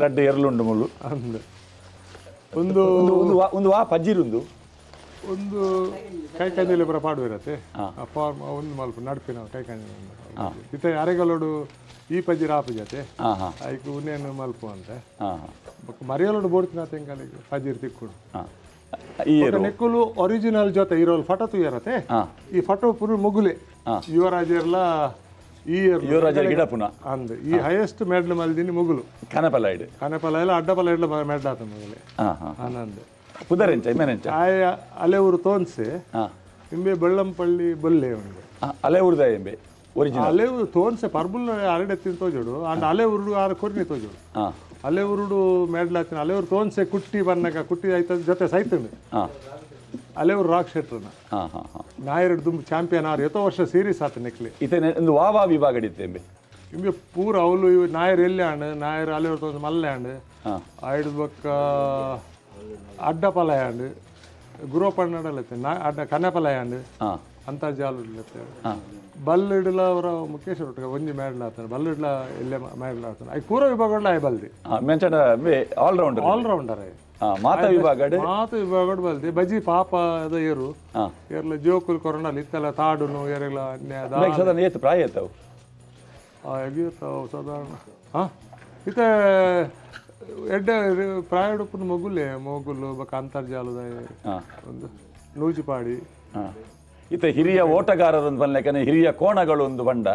ರಡ್ಡು ಎರಲುಂಡು ಮುಳ್ಳು ಅಂದು ಒಂದು ಒಂದು ವಾ ಪಜ್ಜಿರುಂದು ಒಂದು ಕೈ ಕಂಜಲಿ ಪುರ ಪಾಡು ಇರತ್ತೆ ಆ ಫಾರ್ಮ್ ಒಂದು ಮಲ್ಪ ನಡ್ಪಿನ ಕೈ ಕಂಜಲಿ ಇತ್ತೆ ಅರೆಗಲೋಡು ಈ ಪಜ್ಜಿ ರಾಪಜತೆ ಆಯ್ಕೆ ಉನ್ನೇನು ಮಲ್ಪು ಅಂತ ಮರಿಯಲೋಡು ಬೋಡ್ತಿನ ತೆಂಗಲಿಗೆ ಪಜ್ಜಿರ್ ತಿಕ್ಕುಡು ನೆಕ್ಕುಲು ಒರಿಜಿನಲ್ ಜೊತೆ ಇರೋಲ್ ಫಟೋ ತುಯ್ಯರತ್ತೆ ಈ ಫಟೋ ಪುರು ಮುಗುಲೆ ಯುವರಾಜರ್ಲ ಈ ಯುವರಾಜರ್ ಗಿಡ ಪುನಃ ಅಂದ್ ಈ ಹೈಯೆಸ್ಟ್ ಮೆಡ್ಲ್ ಮಲ್ದಿನಿ ಮುಗುಲು ಕನಪಲಾಯ್ಡ್ ಅಡ್ಡಪಲಾಯ್ಡ್ಲ ಮೆಡ್ಲ್ ಆತ ಮುಗುಲೆ ಆನಂದ್ ಪುದರೆಂಚ ಇಮೇನೆಂಚ ಆಯ ಅಲೆ ಊರು ತೋನ್ಸೆ ಇಂಬೆ ಬೆಳ್ಳಂಪಳ್ಳಿ ಬೊಲ್ಲೆ ಉಂಡು ಅಲೆ ಊರ್ದ ಎಂಬೆ ಒರಿಜಿನಲ್ ಅಲೆ ಊರು ತೋನ್ಸೆ ಪರ್ಬುಲ್ ಅರಡೆತ್ತಿನ ತೋಜೋಡು ಅಂಡ್ ಅಲೆ ಉರುಡು ಆರು ಕೊರ್ನಿ ತೋಜೋಡು ಅಲೆ ಉರುಡು ಮೆಡ್ಲಾತಿನ ಅಲೆ ಊರು ತೋನ್ಸೆ ಕುಟ್ಟಿ ಬನ್ನಕ ಕುಟ್ಟಿ ಆಯ್ತದ ಜೊತೆ ಸೈತಂಡು ಅಲೆ ಊರು ರಾಕ್ ಶೆಟ್ರನ ನಾಯರಡು ದುಂಬು ಚಾಂಪಿಯನ್ ಆರು ಎತ್ತೋ ವರ್ಷ ಸೀರೀಸ್ ಆತ ನೆಕ್ಲಿ ಇತ್ತೆ ಒಂದು ವಾವಾ ವಿಭಾಗ ಇತ್ತೆ ಇಂಬೆ ಪೂರ ಅವಳು ಇವ್ ನಾಯರ್ ಎಲ್ಲಿ ಆಂಡ್ ನಾಯರ್ ಅಲೆ ಊರು ತೋನ್ಸೆ ಮಲ್ಲೆ ಆಂಡ್ ಆಯ್ಡ್ ಬೊಕ್ಕ ಅಡ್ಡಪಲಾಯಾಂಡ್ ಗುರುಪಣ್ಣಡಲತ್ತೆ ಅಡ್ಡ ಕನ್ನಪಲಾಯಾಂಡ್ ಅಂತರ್ಜಾಲ ಬಲ್ಲಿಡ್ಲ ಅವರ ಮುಖೇಶ್ವರ ಒಟ್ಟಿಗೆ ಒಂಜಿ ಮೇಡ್ಲಾತಾನೆ ಬಲ್ಲಿಡ್ಲ ಎಲ್ಲೇ ಮೇಡ್ಲಾತಾನೆ ಐ ಪೂರ ವಿಭಾಗಡ್ಲ ಐ ಬಲ್ದಿ ಆಲ್ರೌಂಡರ್ ಮಾತಾ ವಿಭಾಗ ಬಲ್ದಿ ಬಜಿ ಪಾಪ ಅದ ಏರು ಏರ್ಲ ಜೋಕುಲ್ ಕೊರೋನಲ್ ಇತ್ತೆಲ್ಲ ತಾಡುನು ಏರೆಲ್ಲ ಪ್ರಾಯ ಸಾಧಾರಣ ಇತ್ತೆ ಎಡ್ಡೆ ಪ್ರಾಯಡುಪ್ಪನ ಮೊಗುಲು ಬಕ ಅಂತರ್ಜಾಲದ ಒಂದು ನೂಜಿಪಾಡಿ ಇತ್ತೆ ಹಿರಿಯ ಓಟಗಾರರೊಂದು ಬಂದ್ಲೆಕ್ಕನೆ ಹಿರಿಯ ಕೋಣಗಳು ಒಂದು ಬಂಡ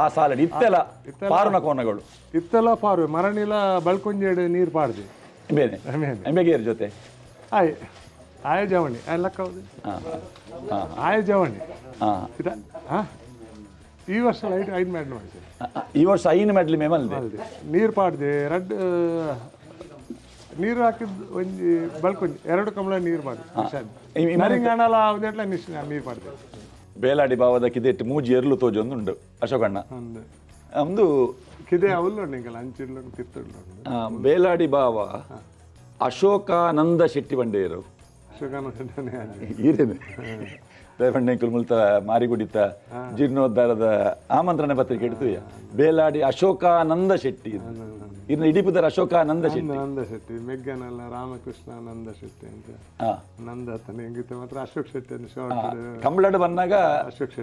ಆ ಸಾಲ ಇತ್ತೆಲ್ಲ ಪಾರುನ ಕೋಣಗಳು ಇತ್ತೆಲ್ಲ ಪಾರು ಮರಣಿಲ ಬಳ್ಕೊಂಜೇಡು ನೀರು ಪಾಡ್ದೆ ಬೇನೆ ಎಂಬೆಗೇರ್ ಜೊತೆ ಆಯ ಜವಣಿ ಲೆಕ್ಕ ಆಯ ಜವಣಿ ಈ ವರ್ಷ ಐದು ಮೆಡ್ಲ್ ಮಾಡಿದೆ ಈ ವರ್ಷ 5 ಮೆಡ್ಲ್ ಮೇಮಲ್ದೆ ನೀರು ಪಾಡ್ದೆ ನೀರು ಹಾಕಿದ್ದು ಒಂಜಿ ಬಳ್ಕೊಂಜಿ 2 ಕಂಬಳ ನೀರು ಮಾಡಿ ನರಿಂಗಾಣಲ ಅವದೆಟ್ಲ ನೀರು ಮಾಡಿದೆ ಬೇಲಾಡಿ ಭಾವದ ಕಿದೆಟ್ಟು ಮೂಜಿ ಎರಲು ತೋಜೊಂದುಂಡು ಅಶೋಕಣ್ಣ ಒಂದು ಕಿದೆ ಅವಲ್ಲ ನಿಂಗಲ್ಲ ಅಂಚಿಡ್ಲು ಕಿತ್ತಡ್ಲು ಬೇಲಾಡಿ ಭಾವ ಅಶೋಕಾನಂದ ಶೆಟ್ಟಿ ಬಂಡೇರು ಈರೇನೆ ದಯಪಂಡೆಂಕುಲ್ ಮುಲ್ತ ಮಾರಿಗುಡಿತ ಜೀರ್ಣೋದ್ಧಾರದ ಆಮಂತ್ರಣ ಪತ್ರಿಕೆ ಇಡ್ತೀಯ ಬೇಲಾಡಿ ಅಶೋಕಾನಂದ ಶೆಟ್ಟಿ ಇನ್ನು ಇಡಿಪುದರ ಅಶೋಕಾನಂದ ಶೆಟ್ಟಿ ಮೆಗ್ಗನಲ್ಲ ರಾಮಕೃಷ್ಣಾನಂದ ಶೆಟ್ಟಿ ಅಂತ ನಂದ ಹೆಂಗಿತ್ತು ಮಾತ್ರ ಅಶೋಕ್ ಶೆಟ್ಟಿ ಅಂತ ಕಂಬಳಡ್ ಬಂದಾಗ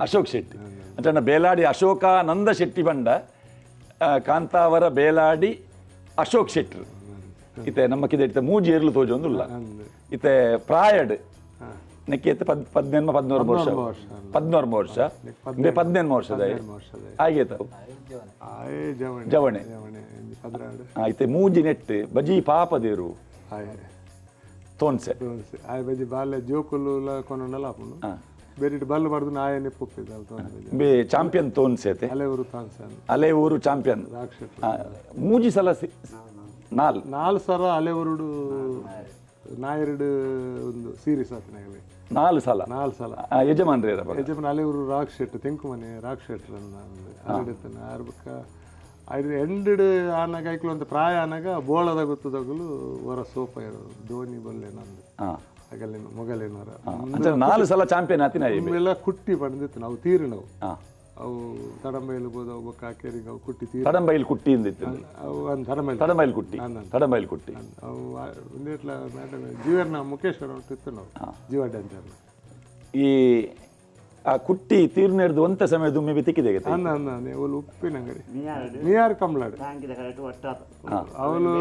ಅಶೋಕ್ ಶೆಟ್ಟಿ ಅಂತ ಬೇಲಾಡಿ ಅಶೋಕಾನಂದ ಶೆಟ್ಟಿ ಬಂಡ ಕಾಂತಾವರ ಬೇಲಾಡಿ ಅಶೋಕ್ ಶೆಟ್ರು ಇತ್ತೆ ನಮ್ಮ ಕಿದೆ ಮೂಜಿ ಏರ್ಲು ತೋಜೊಂದುಲ್ಲ ಇತ್ತೆ ಪ್ರಾಯಡ್ ನೆಕ್ಕಿ 13 ವರ್ಷ 14 ವರ್ಷ 15 ವರ್ಷದ ಆಗೇತವು ಜವಣೆ ಆಯ್ತೆ ಮೂಜಿ ನೆಟ್ ಬಜಿ ಪಾಪದೇರು ತೋನ್ಸೆ ಆಯ್ ಬಜಿ ಬಾಲ್ಯ ಜೋಕುಲು ಕೊನೊಂಡಲ ಆಪುಂಡು ಬೇರೆ ಬಲ್ಲು ಮಾಡ್ದು ನಾಯ ನೆಪ್ಪುಕ್ಕಿದ್ದ ಬೇ ಚಾಂಪಿಯನ್ ತೋನ್ಸೆತೆ ಅಲೆ ಊರು ಚಾಂಪಿಯನ್ ಮೂಜಿ ಸಲ ನಾಲ್ ಸಲ ಅಲೆ ಊರುಡು ನಾಯರ್ಡು ಒಂದು ಸೀರೀಸ್ ಆತನಾಗಲಿ 4 ಸಲ ಯಜಮಾನ್ ಅಲೆ ಊರು ರಾಕ್ ಶೆಟ್ ತೆಂಕುಮನೆ ರಾಕ್ ಶೆಟ್ ಅರ್ಬಕ್ಕ ಐದು ಎಂಡ್ ಆನಾಗ ಐಕ್ಲು ಒಂದು ಪ್ರಾಯ ಆನಾಗ ಬೋಳದ ಗೊತ್ತದಾಗಲು ವರ ಸೋಪ ಇರೋದು ಧೋನಿ ಬಲ್ಲೆ ನಂದು ಆಗಲೇನು ಮೊಗಲೇನವರ 4 ಸಲ ಚಾಂಪಿಯನ್ ಆತಿನ ಎಲ್ಲ ಕುಟ್ಟಿ ಬಂದಿತ್ತು ನಾವು ತೀರಿನವು ಅವು ತಡಂಬೈಲು ಬೋದ ಒಬ್ಬ ಕಾಕೇರಿಗೆ ಅವು ಕುಟ್ಟಿ ತೀರಿ ತಡಂಬೈಲ್ ಕುಟ್ಟಿ ಅವು ಒಂದು ತಡಂಬೈಲ್ ಕುಟ್ಟಿ ಅವು ಒಂದೇಟ್ಲ ಮೇಡಮ್ ಜೀವನ ಮುಖೇಶ್ವರ ಇತ್ತು ನಾವು ಜೀವಡ್ಡೆ ಅಂತ ಈ ಆ ಕುಟ್ಟಿ ತೀರ್ನೆಡ್ದು ಒಂತ ಸಮಯ ದುಮ್ಮೆ ತಿಕ್ಕಿದೆ ಅವಳು ಉಪ್ಪಿನ ಅಂಗಡಿ ನಿಯಾರ್ ಕಂಬ್ಲಾಡ್ ಅವಳು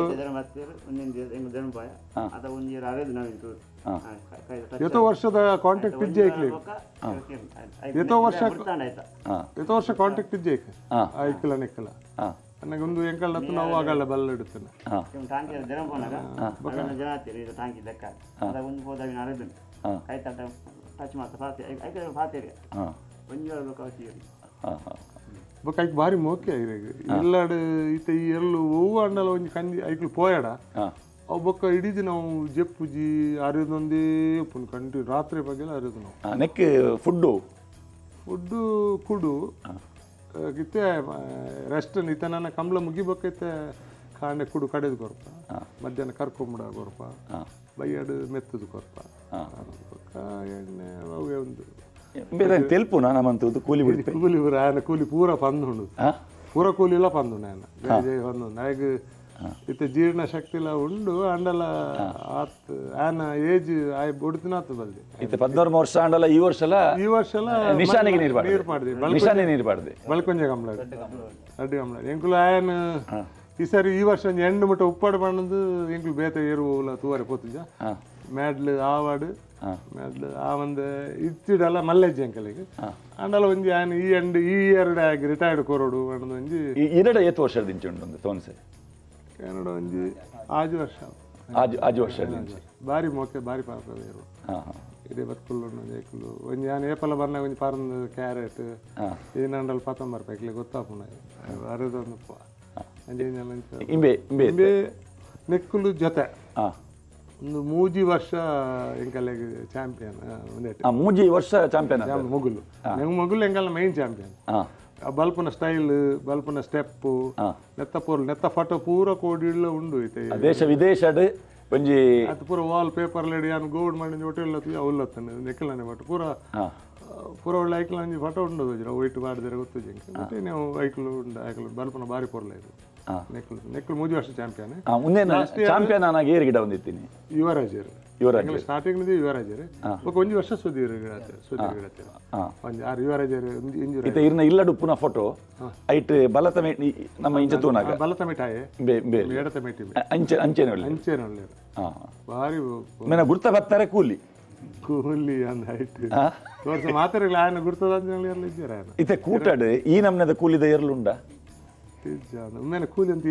ಎಷ್ಟೋ ವರ್ಷದ ಕಾಂಟ್ಯಾಕ್ಟ್ ಇದ್ದೆ ಎಷ್ಟೋ ವರ್ಷ ಕಾಂಟ್ಯಾಕ್ಟ್ ಇದ್ದೆ ಐಕ್ಲ ನೆಕ್ಕಲ ನನಗೆ ಒಂದು ಎಂಕಲ್ ನಾವು ಆಗಲ್ಲ ಬಲ್ಲ ಇಡುತ್ತೇನೆ ಬೊಕ್ಕ ಐಕ್ ಬಾರಿ ಮೋಕೆ ಇಲ್ಲಾಡ್ ಈತ ಈ ಎರ್ಲು ಹೂವು ಅಂಡಲ ಒಂಜಿ ಕಂಜಿ ಐಕ್ಲು ಪೋಯಾಡ ಅವು ಬೊಕ್ಕ ಇಡೀ ನಾವು ಜೆಪ್ಪುಜಿ ಅರಿದೊಂದೇ ಉಪ್ಪುನು ಕಂಟಿ ರಾತ್ರಿ ಬಗ್ಗೆ ಅರಿದು ನಾವು ನೆಕ್ ಫುಡ್ಡು ಕುಡು ಇತ್ತೆ ರೆಸ್ಟ್ ಇತ್ತ ನನ್ನ ಕಂಬಳ ಮುಗಿಬೇಕೈತೆ ಕಾಂಡೆ ಕುಡು ಕಡೆದು ಕೊರಪ ಮಧ್ಯಾಹ್ನ ಕರ್ಕೊಂಬಿಡ ಕೊರಪ ಬೈಯಡು ಮೆತ್ತದು ಕೊರಪ ಎಣ್ಣೆ ಅವೇ ಒಂದು ತೆಲ್ಪು ನಾನಂತೂ ಕೂಲಿ ಕೂಲಿ ಪೂರ ಪಂದುಂಡು ಪೂರ ಕೂಲಿ ಎಲ್ಲ ಪಂದು ನಾನು ಹೊಂದು ನನಗೆ ಇತ್ತೆ ಜೀರ್ಣ ಶಕ್ತಿಲ ಉಂಡು ಅಂಡಲ ಆತ್ ಆನ ಏಜ್ ಆಯ್ ಬುಡ್ತಿನಾತ್ ಬಲ್ದಿ ಇತ್ತೆ 14 ವರ್ಷ ಅಂಡಲ ಈ ವರ್ಷ ನಿಶಾನಿಗೆ ನೀರು ಪಾಡ್ದೆ ನಿಶಾನೆ ನೀರು ಪಾಡ್ದೆ ಬಲ್ಕೊಂಜ ಗಮ್ಲ ಅಡ್ಡಿ ಗಮ್ಲ ಎಂಕುಲು ಆಯನ್ ಈ ಸರಿ ಈ ವರ್ಷ ಎಂಡು ಮುಟ್ಟ ಉಪ್ಪಾಡು ಬಣ್ಣದು ಎಂಕುಲು ಬೇತೆ ಏರುವುಲ ತೂವರೆ ಪೋತುಜ ಮ್ಯಾಡ್ಲು ಆವಾಡು ಮ್ಯಾಡ್ಲು ಆ ಒಂದು ಇತ್ತಿಡಲ್ಲ ಮಲ್ಲೆಜ್ಜಿ ಎಂಕಲಿಗೆ ಅಂಡಲ ಒಂಜಿ ಆಯನ್ ಈ ಎಂಡ್ ಈ ಎರಡು ಆಗಿ ರಿಟೈರ್ಡ್ ಕೊರೋಡು ಅನ್ನೋದು ಒಂಜಿ ಇರಡ ಏತು ವರ್ಷದ ದಿಂಚಿ ಉಂಟು ತೋನ್ಸೆ ಕನ್ನಡ ಒಂಜಿ ಆಜು ವರ್ಷ ಆಜು ವರ್ಷ ಬಾರಿ ಮೊಕ್ಕೆ ಬಾರಿ ಪಾಪ ಏರು ಇದೇ ಬತ್ಕುಲ್ಲು ಏಕುಲು ಒಂಜಿ ಆನ್ ಏಪಲ ಬರ್ನ ಒಂಜಿ ಪರಂದು ಕ್ಯಾರೆಟ್ ಏನಂಡಲ್ 19 ರೂಪಾಯಿಗೆ ಗೊತ್ತಾಪುನ ಅರದೊಂದು ಇಂಬೆ ಇಂಬೆ ನೆಕ್ಕುಲು ಜೊತೆ ಒಂದು ಮೂಜಿ ವರ್ಷ ಎಂಕಲೆಗೆ ಚಾಂಪಿಯನ್ ಮೂಜಿ ವರ್ಷ ಚಾಂಪಿಯನ್ ಮೊಗುಲು ಮೊಗುಲು ಎಂಕಲ್ಲ ಮೈನ್ ಚಾಂಪಿಯನ್ ಬಲ್ಪನ ಸ್ಟೈಲ್ ಬಲ್ಪನ ಸ್ಟೆಪ್ ನೆತ್ತ ಪೂರ ನೆತ್ತ ಫೋಟೋ ಪೂರ ಕೋಡಿಲ್ಲ ಉಂಡು ಐತೆ ದೇಶ ವಿದೇಶಡ್ ಒಂಜಿ ಅದು ಪೂರ ವಾಲ್ ಪೇಪರ್ ಲೆಡಿ ಯಾನು ಗೋಲ್ಡ್ ಮಾಡಿ ಹೋಟೆಲ್ ಉಲ್ಲತ್ತನೆ ನೆಕ್ಕಲನೆ ಬಟ್ ಪೂರ ಒಳ್ಳೆ ಐಕ್ಲ ಒಂಜಿ ಫೋಟೋ ಉಂಡು ವೈಟ್ ಮಾಡಿದ್ರೆ ಗೊತ್ತು ಜಂಕ್ ಮತ್ತೆ ನೀವು ಐಕ್ಲು ಉಂಡು ಐಕ್ಲು ಬಲ್ಪನ ಬಾರಿ ಪೂರ್ಲ ಇದು ನೆಕ್ಕಲು ಮೂಜಿ ವರ್ಷ ಚಾಂಪಿಯನ್ ಚಾಂಪಿಯನ್ ಆಗಿ ಏರ್ ಗಿಡ ಬಂದಿತ್ತೀನಿ ಯುವರಾಜರು ಸ್ಟಾರ್ಟಿಂಗ್ ಯುವರಾಜರು ಒಂಜಿ ವರ್ಷ ಸುದೀರ್ ಒಂಜಿ ಆರು ಯುವರಾಜರು ಇತ್ತೆ ಇರ್ನ ಇಲ್ಲಡು ಪುನ ಫೋಟೋ ಐಟ್ ಬಲತ ಮೇಟಿ ನಮ್ಮ ಇಂಚ ತೂನಾಗ ಬಲತ ಮೇಟಾಯೆ ಎಡತ ಮೇಟಿ ಅಂಚೆನ ಒಳ್ಳೆ ಬಾರಿ ಮೇನ ಗುರ್ತ ಬರ್ತಾರೆ ಕೂಲಿ ಅಂದ ಐಟ್ ತೋರ್ಸ ಮಾತಾಡಲ್ಲ ಆಯನ ಗುರ್ತದ ಇದ್ದೀರ ಇತ್ತೆ ಕೂಟಾಡು ಈ ನಮ್ನದ ಕೂಲಿದ ಏರ್ಲುಂಡ ಒಮ್ಮೆನೆ ಕೂಲಿ ಅಂತ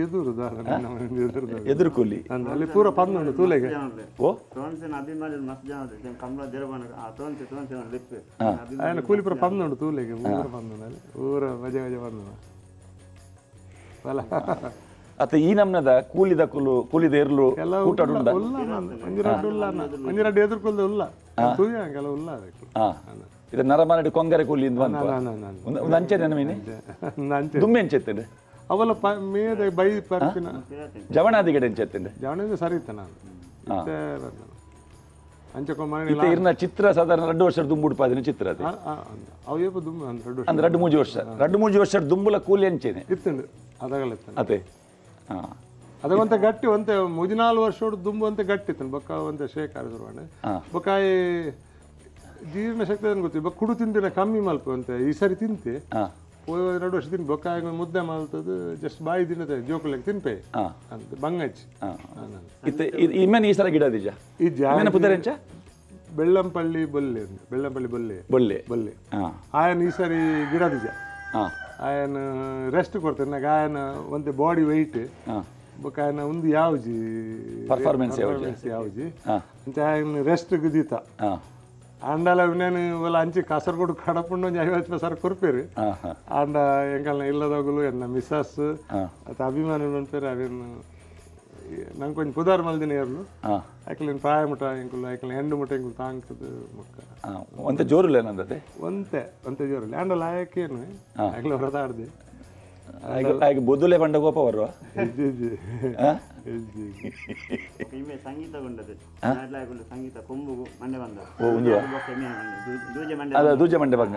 ಎದುರು ಕೂಲಿ ಅಲ್ಲಿ ಪೂರ ಪಂದು ತೂಲೆಗೆ ಓ ఆయన కూలి పూర పందుండు తూలేకి ఊర పందుండు ఊర మజ మజ పందుండు ಅತ್ತ ಈ ನಮ್ನದ ಕೂಲಿದ ಏರ್ಲು ಕೂಟಾಡುಂಡ ಮಂಜಿರಡ್ಡು ಎದುರ್ಕೊಲ್ದ ಉಲ್ಲ ತೂಯಂಗೆಲ್ಲ ಉಲ್ಲ ಇದು ನರಮನಡಿ ಕೊಂಗರೆ ಕೂಲಿ ಒಂದು ಅಂಚೆ ನೆನಮೀನಿ ದುಮ್ಮೆ ಎಂಚೆತ್ತಂಡೆ ಅವಲ್ಲ ಮೇದ ಬೈ ಪರ್ಪಿನ ಜವಣಾದಿ ಗಿಡ ಎಂಚೆತ್ತಂಡೆ ಜವಣದಿಂದ ಸರಿ ಇತ್ತ ನಾನು ಇತ್ತೆ ಇರ್ನ ಚಿತ್ರ ಸಾಧಾರಣ 2 ವರ್ಷದ ದುಂಬುಡು ಪಾದಿನ ಚಿತ್ರ ಅದು ಅವು ಏಪ ದುಂಬು ಅಂದ್ರೆ 2-3 ವರ್ಷ ದುಂಬುಲ ಕೂಲಿ ಎಂಚೇನೆ ಇತ್ತಂಡು ಅದಗಲ್ಲ ಅದೇ ಅದೊಂತ ಗಟ್ಟಿ ಒಂತೆ 14 ವರ್ಷ ದುಂಬು ಅಂತ ಗಟ್ಟಿ ಇತ್ತು ಬೊಕ್ಕ ಒಂತ ಶೇಖರ ಸುರುವಾಣೆ ಬೊಕ್ಕ ಜೀರ್ಣ ಶಕ್ತಿ ಅಂತ ಗೊತ್ತಿ ಬೊಕ್ಕ ಕುಡು ತಿಂತಿನ ಕಮ್ಮಿ ಮಲ್ಪ ಅಂತ ಈ ಸರಿ ತಿಂತೆ 2 ವರ್ಷ ತಿನ್ ಬೊಕ್ಕ ಮುದ್ದೆ ಮಲ್ತದು ಜಸ್ಟ್ ಬಾಯಿ ತಿನ್ನತೆ ಜೋಕುಲಕ್ಕೆ ತಿನ್ಪೆ ಅಂತ ಬಂಗಚ್ಚಿ ಇಮ್ಮನೆ ಈ ಸಲ ಗಿಡ ದಿಜ ಈ ಜಾನ ಪುದರೆಂಚ ಬೆಳ್ಳಂಪಳ್ಳಿ ಬೊಲ್ಲೆ ಬೊಲ್ಲೆ ಆಯನ ಈ ಸರಿ ಗಿಡ ದಿಜ ಆಯನ ರೆಸ್ಟ್ ಕೊಡ್ತೇನೆ ನಾಗ ಆಯನ ಒಂದು ಬಾಡಿ ವೆಯ್ಟ್ ಬೊಕ್ಕ ಆಯನ ಒಂದು ಯಾವ್ಜಿ ಪರ್ಫಾರ್ಮೆನ್ಸ್ ಯಾವ್ಜಿ ಅಂತ ಆಯನ ರೆಸ್ಟ್ ಗುದೀತ ಅಂಡಲ నేను వాళ్ళ అంచి కాసరగోడు కడపండు 50 సార్ కొరిపేరు అండ ఎంకల్న ఇల్లదోగులు ఎన్న మిస్సస్ అత అభిమానం ఉంటారు అవి ನಂಗೆ ಕೊಂಚ ಪುದಾರ್ ಮಲ್ದಿನ ಏರ್ಲು ಆಯ್ಕಲಿನ ಪ್ರಾಯ ಮುಟ ಎಂಕುಲು ಆಯ್ಕಲಿನ ಎಂಡು ಮುಟ ಎಂಕುಲು ತಾಂಕದು ಮುಕ್ಕ ಒಂತೆ ಜೋರುಲ್ಲ ಏನಂದತೆ ಒಂತೆ ಜೋರುಲ್ಲ ಅಂಡಲ ಆಯಕೇನು ಆಯ್ಕಲ ಹೊರದಾಡ್ದೆ ಆಯ್ಕೆ ಬೊದ್ದುಲೆ ಬಂಡ ಗೋಪ ಬರುವ ಸಂಗೀತ ಗೊಂಡದು ಸಂಗೀತ ಕೊಂಬು ಮಂಡೆ ಬಂದ ದೂಜೆ ಮಂಡೆ ಬಂದ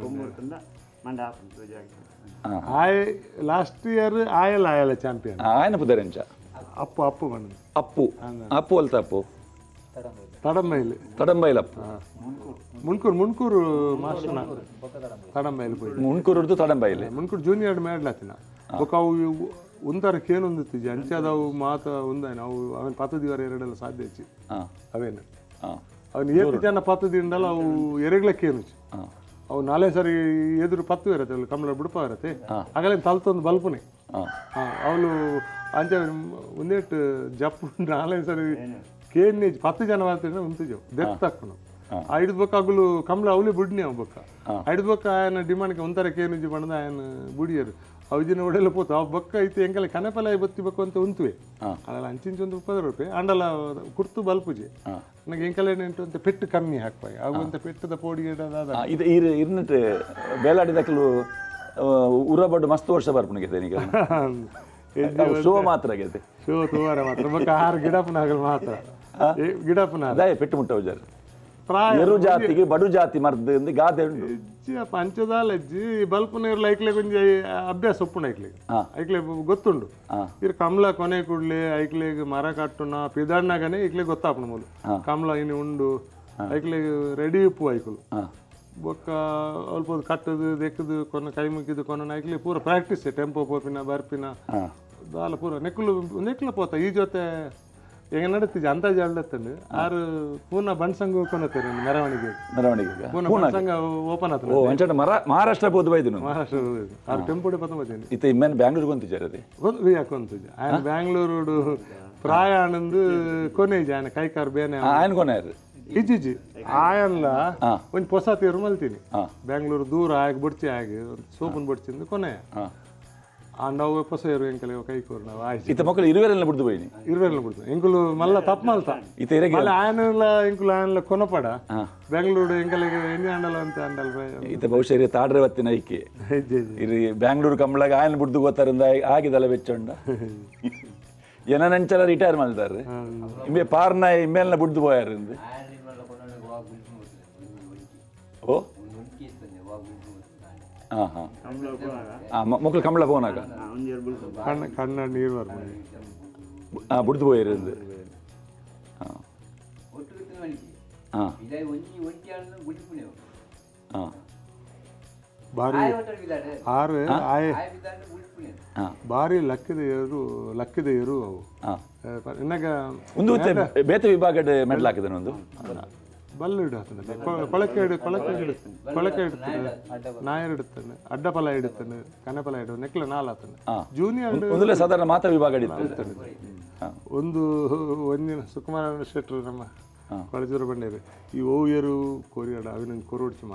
ಕೊಂಬು ಮಂಡೆ ಆಯ್ ಲಾಸ್ಟ್ ಇಯರ್ ಆಯಲ ಚಾಂಪಿಯನ್ ఆయన పుదరెంచ అప్పు ಬಂದ అప్పు ಅಲ್ತ ಅಪ್ಪು ತಡಂಬೈಲ್ ಅಪ್ಪು ಮುನ್ಕೂರು ಮಾಸ್ಟರ್ ತಡಂಬೈಲ್ పోయి ಮುನ್ಕೂರುದು ತಡಂಬೈಲ್ ಮುನ್ಕೂರು ಜೂನಿಯರ್ ಮಾಡ್ಲತ್ತಿನ ఒక ಅವು ಒಂದರ ಕೇನೊಂದಿತ್ತು ಅಂಚದವು ಮಾತ ಒಂದಾಯ್ನ ಅವು ಅವನ್ 10 ದಿವರ ಎರಡೆಲ್ಲ ಸಾಧ್ಯ ಹೆಚ್ಚಿ ಅವೇನು ಅವನು 7 ಜನ 10 ದಿನದಲ್ಲ ಅವು ಎರಗ್ಲಕ್ಕೇನು ಅವು 4 ಸರಿ ಎದುರು 10 ಇರತ್ತೆ ಅಲ್ಲಿ ಕಮಲ ಬಿಡಪ ಇರತ್ತೆ ಆಗಲೇ ತಲ್ತೊಂದು ಬಲ್ಪನೆ ಅವಳು ಅಂಚ ಒಂದೇಟ್ ಜಪ್ಪು 4 ಸರಿ ಕೇನ್ನೇಜ್ 10 ಜನ ಮಾತ್ರ ಉಂತಿಜವು ದೆತ್ ತಕ್ಕನು ಐದು ಬೊಕ್ಕ ಅಗುಲು ಕಮಲ ಅವಲಿ ಬುಡ್ನಿ ಅವ್ ಬೊಕ್ಕ ಐದು ಬೊಕ್ಕ ఆయన ಡಿಮಾಂಡ್ಗೆ ಒಂಥರ ಕೇನುಜಿ ಬಂದ ఆయన ಬುಡಿಯರು ಅವಜಿನ ಒಡೆಲ್ಲ ಪೋತು ಅವ್ ಬೊಕ್ಕ ಐತಿ ಎಂಕಲ ಕನೆಪಲ ಬತ್ತಿ ಬೊಕ್ಕ ಅಂತ ಉಂತುವೆ ಅದಲ್ಲ ಅಂಚಿಂಚು ಒಂದು 30 ರೂಪಾಯಿ ಅಂಡಲ ಕುರ್ತು ಬಲ್ಪುಜಿ ನನಗೆ ಎಂಕಲ ಏನೇಂಟು ಅಂತ ಪೆಟ್ಟು ಕಮ್ಮಿ ಹಾಕ್ಪಾಯಿ ಆಗುವಂತ ಪೆಟ್ಟದ ಪೋಡಿ ಇದು ಇರ್ನಟ್ ಬೇಲಾಡಿದಕ್ಕಲು ಉರಬಡ್ಡು ಮಸ್ತ್ ವರ್ಷ ಬರ್ಪುನಿಗೆ ನಿಗೆ ಶೋ ಮಾತ್ರ ಗೆದೆ ಶೋ ತೋರ ಮಾತ್ರ ಬೊಕ್ಕ 6 ಗಿಡಪನ ಆಗಲ್ ಮಾತ್ರ ಗಿಡಪನ ದಾಯ ಪೆಟ್ಟು ಮುಟ್ಟ ಉಜಾರ ಪ್ರಾಯ ಎರು ಜಾತಿಗೆ ಬಡು ಜಾತಿ ಮರ್ದು ಎಂದು ಗಾದೆ ಉಂಟು. ಇಜ್ಜಿ ಪಂಚದಾಲ ಇಜ್ಜಿ ಬಲ್ಪ್ ನೀರ್ಲ ಐಕ್ಲೆ ಕೊಂಚ ಅಭ್ಯಾಸ ಒಪ್ಪುಂಡು ಐಕ್ಲೆ ಗೊತ್ತುಂಡು. ಇರ್ ಕಮಲ ಕೊನೆ ಕೂಡ್ಲೆ ಐಕ್ಲೆಗ್ ಮರ ಕಟ್ಟುನ ಪಿದಾಡ್ನಾಗನೆ ಐಕ್ಲೆ ಗೊತ್ತಾಪುಂಡು ಮೂಲು ಕಮಲ ಇನ್ನು ಉಂಡು ಐಕ್ಲೆ ರೆಡಿ ಉಪ್ಪು ಐಕುಲು ಬೊಕ್ಕ ಅಲ್ಪ ಕಟ್ಟದು ದೆಕ್ಕದು ಕೊನ ಕೈ ಮುಕ್ಕಿದು ಕೊನ ಐಕ್ಲೆ ಪೂರ ಪ್ರಾಕ್ಟೀಸ್ ಟೆಂಪೋ ಪೋಪಿನ ಬರ್ಪಿನ ದಾಲ ಪೂರ ನೆಕ್ಲು ಪೋತ ಈ ಜೊತೆ ಹೆಂಗ ನಡೀತಿದ್ದೆ ಅಂದಾಜು ಹೇಳ್ತಂಡು ಆರು ಪೂರ್ಣ ಬಣ್ಸಂಗ ಕೊನತ್ತೇನೆ ಮೆರವಣಿಗೆ ಪೂರ್ಣ ಸಂಘ ಓಪನ್ ಆತ ಮಹಾರಾಷ್ಟ್ರ ಬೋದು ಬೈದು ಮಹಾರಾಷ್ಟ್ರ ಆರು ಟೆಂಪುಡೆ ಪತ್ತ ಬರ್ತೇನೆ ಇತ್ತ ಇಮ್ಮೇನ್ ಬ್ಯಾಂಗ್ಳೂರ್ ಗೊಂತಿದ್ದಾರೆ ಕೊಂತಿದ್ದೆ ఆయన ಬ್ಯಾಂಗ್ಳೂರು ಪ್ರಯಾಣಂದು ಕೊನೆಜಿ ఆయన ಕೈಕಾರು ಬೇನೆ ఆయన ಕೊನೆಯಾರು ಇಜ್ಜಿಜ್ಜಿ ಆಯನ್ಲ ಒಂದು ಹೊಸ ತೀರು ಮಲ್ತೀನಿ ಬ್ಯಾಂಗ್ಳೂರು ದೂರ ಆಗಿ ಬುಡ್ಚಿ ಆಗಿ ಸೋಪನ್ ಬುಡ್ಚಿಂದು ಕೊನೆ ನಾವು ಹೊಸ ಇರು ಎಂಕಲೆ ಕೈಕೋರು ನಾವು ಆಯ್ತು ಇತ್ತ ಮಕ್ಕಳು ಇರುವೆಲ್ಲ ಬಿಡ್ದು ಬೈನಿ ಇರುವೆಲ್ಲ ಬಿಡ್ತು ಎಂಕುಲು ಮಲ್ಲ ತಪ್ಪು ಮಲ್ತ ಇತ್ತ ಇರಗೆ ಆಯನಲ್ಲ ಎಂಕುಲು ಆಯನಲ್ಲ ಕೊನಪಡ ಬೆಂಗಳೂರು ಎಂಕಲೆಗೆ ಎಣ್ಣೆ ಅಂಡಲ ಅಂತ ಅಂಡಲ್ ಇತ್ತ ಬಹುಶಃ ಇರಿ ತಾಡ್ರೆ ಹೊತ್ತಿನ ಐಕೆ ಇರಿ ಬ್ಯಾಂಗ್ಳೂರು ಕಂಬಳಾಗ ಆಯನ ಬಿಡ್ದು ಗೊತ್ತಾರಿಂದ ಆಗಿದಲ್ಲ ಬೆಚ್ಚೊಂಡ ಏನಂಚಲ ರಿಟೈರ್ ಮಾಡ್ತಾರೆ ಇಮ್ಮೆ ಪಾರ್ನ ಇಮ್ಮೇಲ್ನ ಬಿಡ್ದು போயாரு ಓ ಮಕ್ಕಳು ಕಂಬಳ போனாಗ ಕಣ್ಣ ನೀರು ಬರ್ ಬಿಡ್ದು போயாரு ಬಾರಿ ಆರು ಬಾರಿ ಲಕ್ಕದ ಇರು ಅವು ಇನ್ನಾಗ ಒಂದು ಬೇತೆ ವಿಭಾಗದ ಮೆಡಲ್ ಹಾಕಿದಾನೆ ಒಂದು ಬಲ್ಲು ಇಡುತ್ತದೆ ಕೊಳಕೆ ಇಡುತ್ತಾನೆ ನಾಯರ್ ಇಡುತ್ತಾನೆ ಅಡ್ಡಫಲ ಇಡುತ್ತಾನೆ ಕನಫಲ ಇಡು ನೆಕ್ಲ ನಾಲ್ತಾನೆ ಜೂನಿಯರ್ ಒಂದು ಸಾಧಾರಣ ಮಾತ್ರ ವಿಭಾಗ ಒಂದು ಒಂದಿನ ಸುಕುಮಾರ ಶೆಟ್ರು ನಮ್ಮ ಕೊಳಜೂರು ಬಂಡೇರಿ ಈ ಓವಿಯರು ಕೊರಿಯಾಡ ಅವಿನ ಕೊರೋಡ್ಚಿ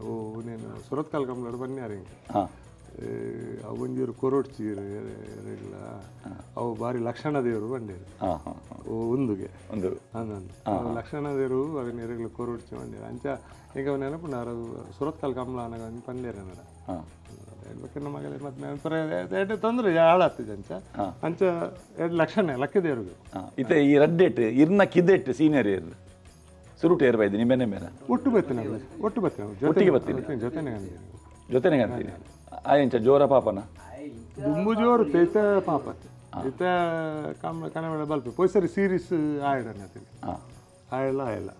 ಓ ನೀನು ಸುರತ್ಕಾಲ್ ಕಂಬಳಾಡು ಬನ್ಯಾರ ಒಂಜೂರು ಕೊರೋಡ್ಚೀರು ಅವು ಬಾರಿ ಲಕ್ಷಣ ದೇವರು ಬಂಡೇರು ಒಂದುಗೆ ಲಕ್ಷಣ ದೇವರು ಅವಿನ ಎರೆಗ್ಲು ಕೊರೋಡ್ಚಿ ಬಂಡೇರು ಅಂಚ ಈಗ ನೆನಪು ನಾರು ಸುರತ್ಕಾಲ್ ಕಮಲ ಅನ್ನಗ ಪಂಡೇರ ಬೇಕನ್ನ ಮಗಲೇ ಮತ್ತೆ ತೊಂದರೆ ಹಾಳಾಗ್ತದೆ ಅಂಚ 2 ಲಕ್ಷಣ ಲಕ್ಕದೇವ್ರಿಗೆ ಇತ್ತೆ ಈ ರಡ್ಡೇಟ್ ಇರ್ನ ಕಿದ್ದೆಟ್ ಸೀನಿಯರ್ ಇರ್ ಸುರುಟು ಏರ್ ಬೈದು ನಿಮ್ಮೆನೆ ಮೇಲೆ ಒಟ್ಟು ಬರ್ತೀನಿ ಒಟ್ಟಿಗೆ ಬರ್ತೀನಿ ಜೊತೆನೆ ಅಂತೀನಿ ಆಯ್ತ ಜೋರ ಪಾಪನ ದುಂಬು ಜೋರು ತೈತ ಪಾಪ ಇತ್ತ ಕನ್ನಡ ಬಲ್ಪೆ ಪೊಯ್ಸರಿ ಸೀರೀಸ್ ಆಯ್ಡನ್ನತೀನಿ ಆಯಲ್ಲ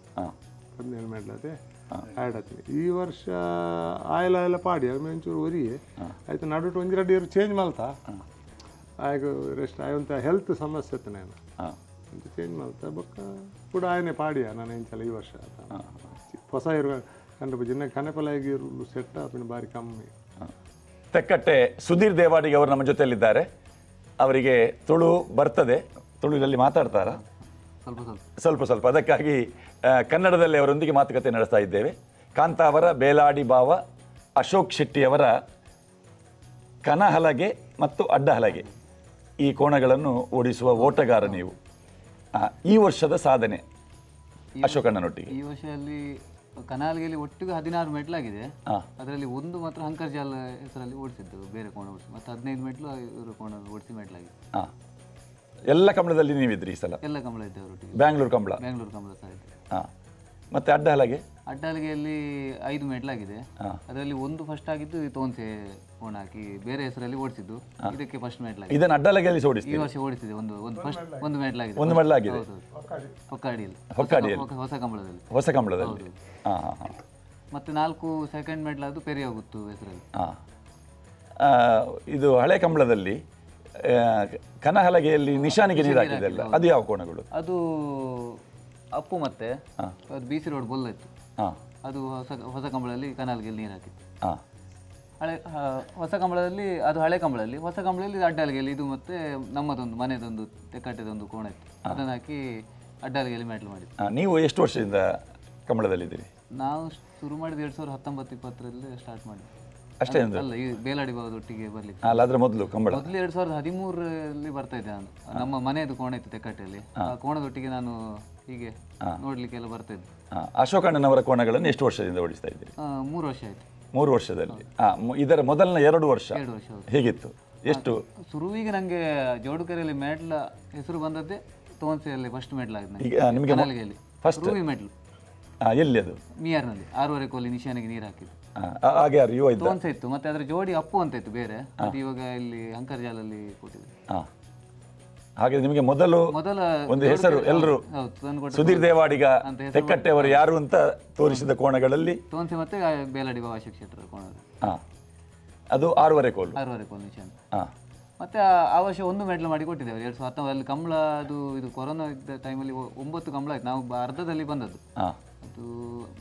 ಹದಿನೇಳು ಮಾಡ್ಲತ್ತೆ ಆಯ್ಡತ್ತೀನಿ ಈ ವರ್ಷ ಆಯಲ ಪಾಡಿ ಒಂಚೂರು ಒರಿಯೇ ಆಯ್ತು ನಡುಟು ಒಂದೆರಡು ಇಯರ್ ಚೇಂಜ್ ಮಲ್ತಾ ಆಗ ರೆಸ್ಟ್ ಆಯ್ತ ಹೆಲ್ತ್ ಸಮಸ್ಯೆ ಇತ್ತು ನಾನು ಚೇಂಜ್ ಮಲ್ತಾ ಬೊಕ್ಕ ಕೂಡ ಆಯನೆ ಪಾಡಿಯ ನಾನು ಇಂಚಲ್ಲ ಈ ವರ್ಷ ಹೊಸ ಇರುವ ಕಂಡು ಜಿನ್ನ ಕನೆಪಲಾಗಿರು ಸೆಟ್ ಆಪಿನ ಬಾರಿ ಕಮ್ಮಿ ತೆಕ್ಕಟ್ಟೆ ಸುಧೀರ್ ದೇವಾಡಿಗೆ ಅವರು ನಮ್ಮ ಜೊತೆಯಲ್ಲಿದ್ದಾರೆ. ಅವರಿಗೆ ತುಳು ಬರ್ತದೆ, ತುಳುವಿನಲ್ಲಿ ಮಾತಾಡ್ತಾರಾ ಸ್ವಲ್ಪ. ಅದಕ್ಕಾಗಿ ಕನ್ನಡದಲ್ಲಿ ಅವರೊಂದಿಗೆ ಮಾತುಕತೆ ನಡೆಸ್ತಾ ಇದ್ದೇವೆ. ಕಾಂತಾವರ ಬೇಲಾಡಿ ಭಾವ ಅಶೋಕ್ ಶೆಟ್ಟಿಯವರ ಕನಹಲಗೆ ಮತ್ತು ಅಡ್ಡಹಲಗೆ ಈ ಕೋಣಗಳನ್ನು ಓಡಿಸುವ ಓಟಗಾರ ನೀವು. ಈ ವರ್ಷದ ಸಾಧನೆ ಅಶೋಕಣ್ಣನೊಟ್ಟಿಗೆ ಈ ವರ್ಷದಲ್ಲಿ ಕನಹಲಗೆಯಲ್ಲಿ ಒಟ್ಟಿಗೆ 16 ಮೆಟ್ಲಾಗಿದೆ. ಅದರಲ್ಲಿ ಒಂದು ಮಾತ್ರ ಹಂಕರ್ಜಾಲ್ ಹೆಸರಲ್ಲಿ ಓಡಿಸಿದ್ದು, ಬೇರೆ ಕೋಣ ಓಡಿಸಿ, ಮತ್ತು 15 ಮೆಟ್ಲು ಇವರು ಕೋಣ ಓಡಿಸಿ ಮೆಟ್ಲಾಗಿದೆ. ಎಲ್ಲ ಕಂಬಳದಲ್ಲಿ ನೀವಿದ್ರಿ ಈ ಸಲ? ಎಲ್ಲ ಕಂಬಳ ಇದ್ದೇವೆ ಒಟ್ಟಿಗೆ. ಬ್ಯಾಂಗ್ಳೂರು ಕಂಬಳ ಸಹ ಇದೆ. ಮತ್ತೆ ಅಡ್ಡಹಲಗೆಯಲ್ಲಿ 5 ಮೆಟ್ಲಾಗಿದೆ. ಅದರಲ್ಲಿ ಒಂದು ಫಸ್ಟ್ ಆಗಿದ್ದು ತೋನ್ಸೆ ಕೋಣ ಹಾಕಿ ಬೇರೆ ಹೆಸರಲ್ಲಿ ಓಡಿಸಿದ್ದು, ಇದಕ್ಕೆ ಫಸ್ಟ್ ಮೆಟ್ಲಾಗಿದೆ. ಇದನ್ನು ಅಡ್ಡಹಲಗೆಯಲ್ಲಿ ಓಡಿಸಿ ಈ ವರ್ಷ ಓಡಿಸಿದೆ. ಒಂದು ಮೆಟ್ಲಾಗಿದೆ. ಒಂದು ಮೆಟ್ಲಾಗಿದೆ ಹೊಕ್ಕಾಡಿಯಲ್ಲಿ ಹೊಸ ಕಂಬಳದಲ್ಲಿ. ಮತ್ತೆ 4 ಸೆಕೆಂಡ್ ಮೆಟ್ಲಾದ್ದು ಪೆರಿಯಾಗುತ್ತು ಹೆಸರಲ್ಲಿ. ಇದು ಹಳೆ ಕಂಬಳದಲ್ಲಿ ಕನಹಲಗೆಯಲ್ಲಿ ನಿಶಾನಿಗೆ ನೀರು ಹಾಕಿದೆಲ್ಲ, ಅದು ಯಾವ ಕೋಣಗಳು? ಅದು ಅಪ್ಪು ಮತ್ತೆ ಅದು BC ರೋಡ್ ಬೊಲ್ಲ ಇತ್ತು. ಅದು ಹೊಸ ಕಂಬಳದಲ್ಲಿ ಕನಹಲಗೆಯಲ್ಲಿ ನೀರು ಹಾಕಿತ್ತು. ಹೊಸ ಕಂಬಳದಲ್ಲಿ ಅದು ಹಳೆ ಕಂಬಳದಲ್ಲಿ, ಹೊಸ ಕಂಬಳದಲ್ಲಿ ಅಡ್ಡಹಲಗೆಯಲ್ಲಿ ಇದು ಮತ್ತೆ ನಮ್ಮದೊಂದು ಮನೆದೊಂದು ತೆಕ್ಕಟ್ಟದೊಂದು ಕೋಣ ಇತ್ತು, ಅದನ್ನು ಹಾಕಿ ಅಡ್ಡಹಲಗೆಯಲ್ಲಿ ಮೆಟ್ಲು ಮಾಡಿದ್ದು. ನೀವು ಎಷ್ಟು ವರ್ಷದಿಂದ ಕಂಬಳದಲ್ಲಿದ್ದೀರಿ? ನಾವು ಶುರು ಮಾಡಿದ 2019-20 ಸ್ಟಾರ್ಟ್ ಮಾಡಿದ್ವಿ ಅಷ್ಟೇ. ಅಲ್ಲ, ಈ ಬೇಲಾಡಿ ಭಾಗದೊಟ್ಟಿಗೆ ಬರ್ಲಿಕ್ಕೆ ಅದ್ರ ಮೊದಲು 2013 ಬರ್ತಾ ಇದ್ದೆ ನಾನು. ನಮ್ಮ ಮನೆಯದು ಕೋಣ ಇತ್ತು ತೆಕ್ಕಟ್ಟೆಯಲ್ಲಿ, ಆ ಕೋಣದೊಟ್ಟಿಗೆ ನಾನು ಹೀಗೆ ನೋಡ್ಲಿಕ್ಕೆಲ್ಲ ಬರ್ತಾ ಇದ್ದೆ. ಅಶೋಕಣ್ಣನವರ ಕೋಣಗಳನ್ನು ಎಷ್ಟು ವರ್ಷದಿಂದ ಓಡಿಸ್ತಾ ಇದ್ದೀರಿ? 3 ವರ್ಷ ಆಯ್ತು. 3 ವರ್ಷದಲ್ಲಿ. ಇದರ ಮೊದಲನ 2 ವರ್ಷ ಹೇಗಿತ್ತು? ಎಷ್ಟು ಶುರುವಿಗೆ ನನಗೆ ಜೋಡುಕೆರೆಯಲ್ಲಿ ಮೆಟ್ಲ ಹೆಸರು ಬಂದದ್ದೇ ತೋನ್ಸೆಯಲ್ಲಿ ಫಸ್ಟ್ ಮೆಟ್ಲ್ ಆಗಿದೆ. ನಿಮಗೆ ಕನಹಲಗೆಯಲ್ಲಿ ಫಸ್ಟ್ ಮೆಟ್ಲು ಎಲ್ಲಿ ಅದು? ಮಿಯಾರ್ನಲ್ಲಿ 6.5 ಕೋಲಿ ನಿಶಾನೆಗೆ ನೀರು ಹಾಕಿದ್ದು. ಹಾಗೆ ಯಾರು ಯುವ ಇದ್ದ? ತೋನ್ಸ ಇತ್ತು, ಮತ್ತೆ ಅದರ ಜೋಡಿ ಅಪ್ಪು ಅಂತ ಇತ್ತು ಬೇರೆ, ಅದು ಇವಾಗ ಇಲ್ಲಿ ಅಂಕರ್ಜಾಲಲ್ಲಿ ಕೊಟ್ಟಿದೆ. ಹಾಂ, ಹಾಗೆ ನಿಮಗೆ ಮೊದಲ ಒಂದು ಹೆಸರು ಎಲ್ಲರೂ ಸುಧೀರ್ ದೇವಾಡಿಗ ತೆಕ್ಕಟ್ಟೆ ಅವರು ಯಾರು ಅಂತ ತೋರಿಸಿದ ಕೋಣಗಳಲ್ಲಿ ತೋನ್ಸೆ ಮತ್ತೆ ಬೇಲಾಡಿ ಬಾಬಾ ಕ್ಷೇತ್ರದ ಕೋಣ. ಹಾಂ, ಅದು 6.5 ಕೋಲು. 6.5 ಕೋಲು ನಿಶಾನೆ. ಹಾಂ, ಮತ್ತೆ ಆ ವರ್ಷ 1 ಮೆಡಲ್ ಮಾಡಿ ಕೊಟ್ಟಿದ್ದೇವೆ 2019 ಕಂಬಳ. ಅದು ಇದು ಕೊರೋನಾ ಇದ್ದ ಟೈಮಲ್ಲಿ 9 ಕಂಬಳ ಆಯ್ತು, ನಾವು ಅರ್ಧದಲ್ಲಿ ಬಂದದ್ದು. ಅದು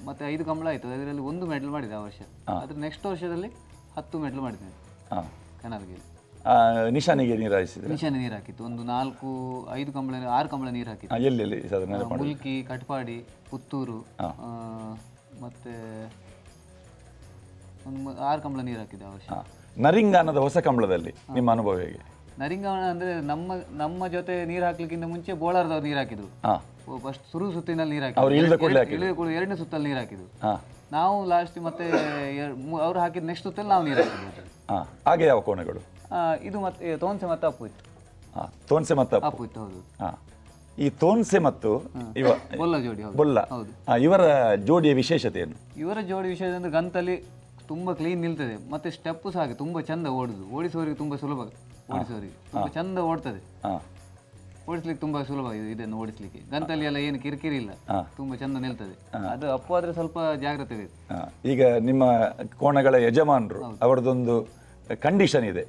ಮತ್ತೆ 5 ಕಂಬಳ ಆಯ್ತು, ಅದರಲ್ಲಿ 1 ಮೆಡಲ್ ಮಾಡಿದೆ ಆ ವರ್ಷ. ಅದ್ರ ನೆಕ್ಸ್ಟ್ ವರ್ಷದಲ್ಲಿ 10 ಮೆಡಲ್ ಮಾಡಿದ್ದೇನೆ ಕನಾಲ್ಗೆ. ನಿಶಾನೆಗೆ ನೀರು ಹಾಯಿಸಿದ್ರೆ? ನಿಶಾನೆ ನೀರು ಹಾಕಿತ್ತು, ಒಂದು 4-5 ಕಂಬಳ 6 ಕಂಬಳ ನೀರು ಹಾಕಿತ್ತು. ಎಲ್ಲಿ ಸಾಧಾರಣ? ಮುಲ್ಕಿ, ಕಟ್ಪಾಡಿ, ಪುತ್ತೂರು, ಮತ್ತೆ ಒಂದು 6 ಕಂಬಳ ನೀರು ಹಾಕಿದೆ ಆ ವರ್ಷ. ನರಿಂಗಾನದ ಹೊಸ ಕಂಬಳದಲ್ಲಿ ನಿಮ್ಮ ಅನುಭವ ಹೇಗೆ? ನರಿಂಗಾನ ಅಂದ್ರೆ ನಮ್ಮ ಜೊತೆ ನೀರು ಹಾಕ್ಲಿಕ್ಕಿಂತ ಮುಂಚೆ ಬೋಳಾರದವ್ರು ನೀರು ಹಾಕಿದ್ರು. ಫಸ್ಟ್ ಶುರು ಸುತ್ತಿನಲ್ಲಿ ನೀರು ಹಾಕಿದ್ರು, 2ನೇ ಸುತ್ತಲ್ಲಿ ನೀರು ಹಾಕಿದ್ರು. ನಾವು ಲಾಸ್ಟ್ ಮತ್ತೆ ಅವ್ರು ಹಾಕಿದ ನೆಕ್ಸ್ಟ್ ಸುತ್ತಲ್ಲಿ ನಾವು ನೀರು ಹಾಕಿದ್ವಿ. ಹಾಗೆ ಯಾವ ಕೋಣಗಳು? ಇದು ಮತ್ತೆ ತೋನ್ಸೆ ಮತ್ತೆ ಅಪ್ಪು ಇತ್ತು. ತೋನ್ಸೆ ಮತ್ತು ಅಪ್ಪು ಇತ್ತು, ಹೌದು. ಈ ತೋನ್ಸೆ ಮತ್ತು ಬೊಲ್ಲ ಜೋಡಿ, ಬೊಲ್ಲ, ಇವರ ಜೋಡಿಯ ವಿಶೇಷತೆ ಏನು? ಇವರ ಜೋಡಿ ವಿಶೇಷ ಅಂದ್ರೆ ಗಂತಲ್ಲಿ ತುಂಬಾ ಕ್ಲೀನ್ ನಿಲ್ತದೆ, ಮತ್ತೆ ಸ್ಟೆಪ್ ಸಹ ಹಾಗೆ ತುಂಬಾ ಚಂದ ಓಡಿಸುವವರಿಗೆ ತುಂಬಾ ಸುಲಭ, ಓಡಿಸುವವರಿಗೆ ತುಂಬಾ ಚಂದ ಓಡ್ತದೆ, ಓಡಿಸ್ಲಿಕ್ಕೆ ತುಂಬಾ ಸುಲಭ ಇದನ್ನು ಓಡಿಸ್ಲಿಕ್ಕೆ. ಗಂತಲ್ಲಿ ಎಲ್ಲ ಏನು ಕಿರಿಕಿರಿ ಇಲ್ಲ, ತುಂಬಾ ಚಂದ ನಿಲ್ತದೆ. ಅದು ಅಪ್ಪು ಆದ್ರೆ ಸ್ವಲ್ಪ ಜಾಗ್ರತೆ ಬೇಕು. ಈಗ ನಿಮ್ಮ ಕೋಣಗಳ ಯಜಮಾನರು ಅವರದೊಂದು ಕಂಡೀಷನ್ ಇದೆ,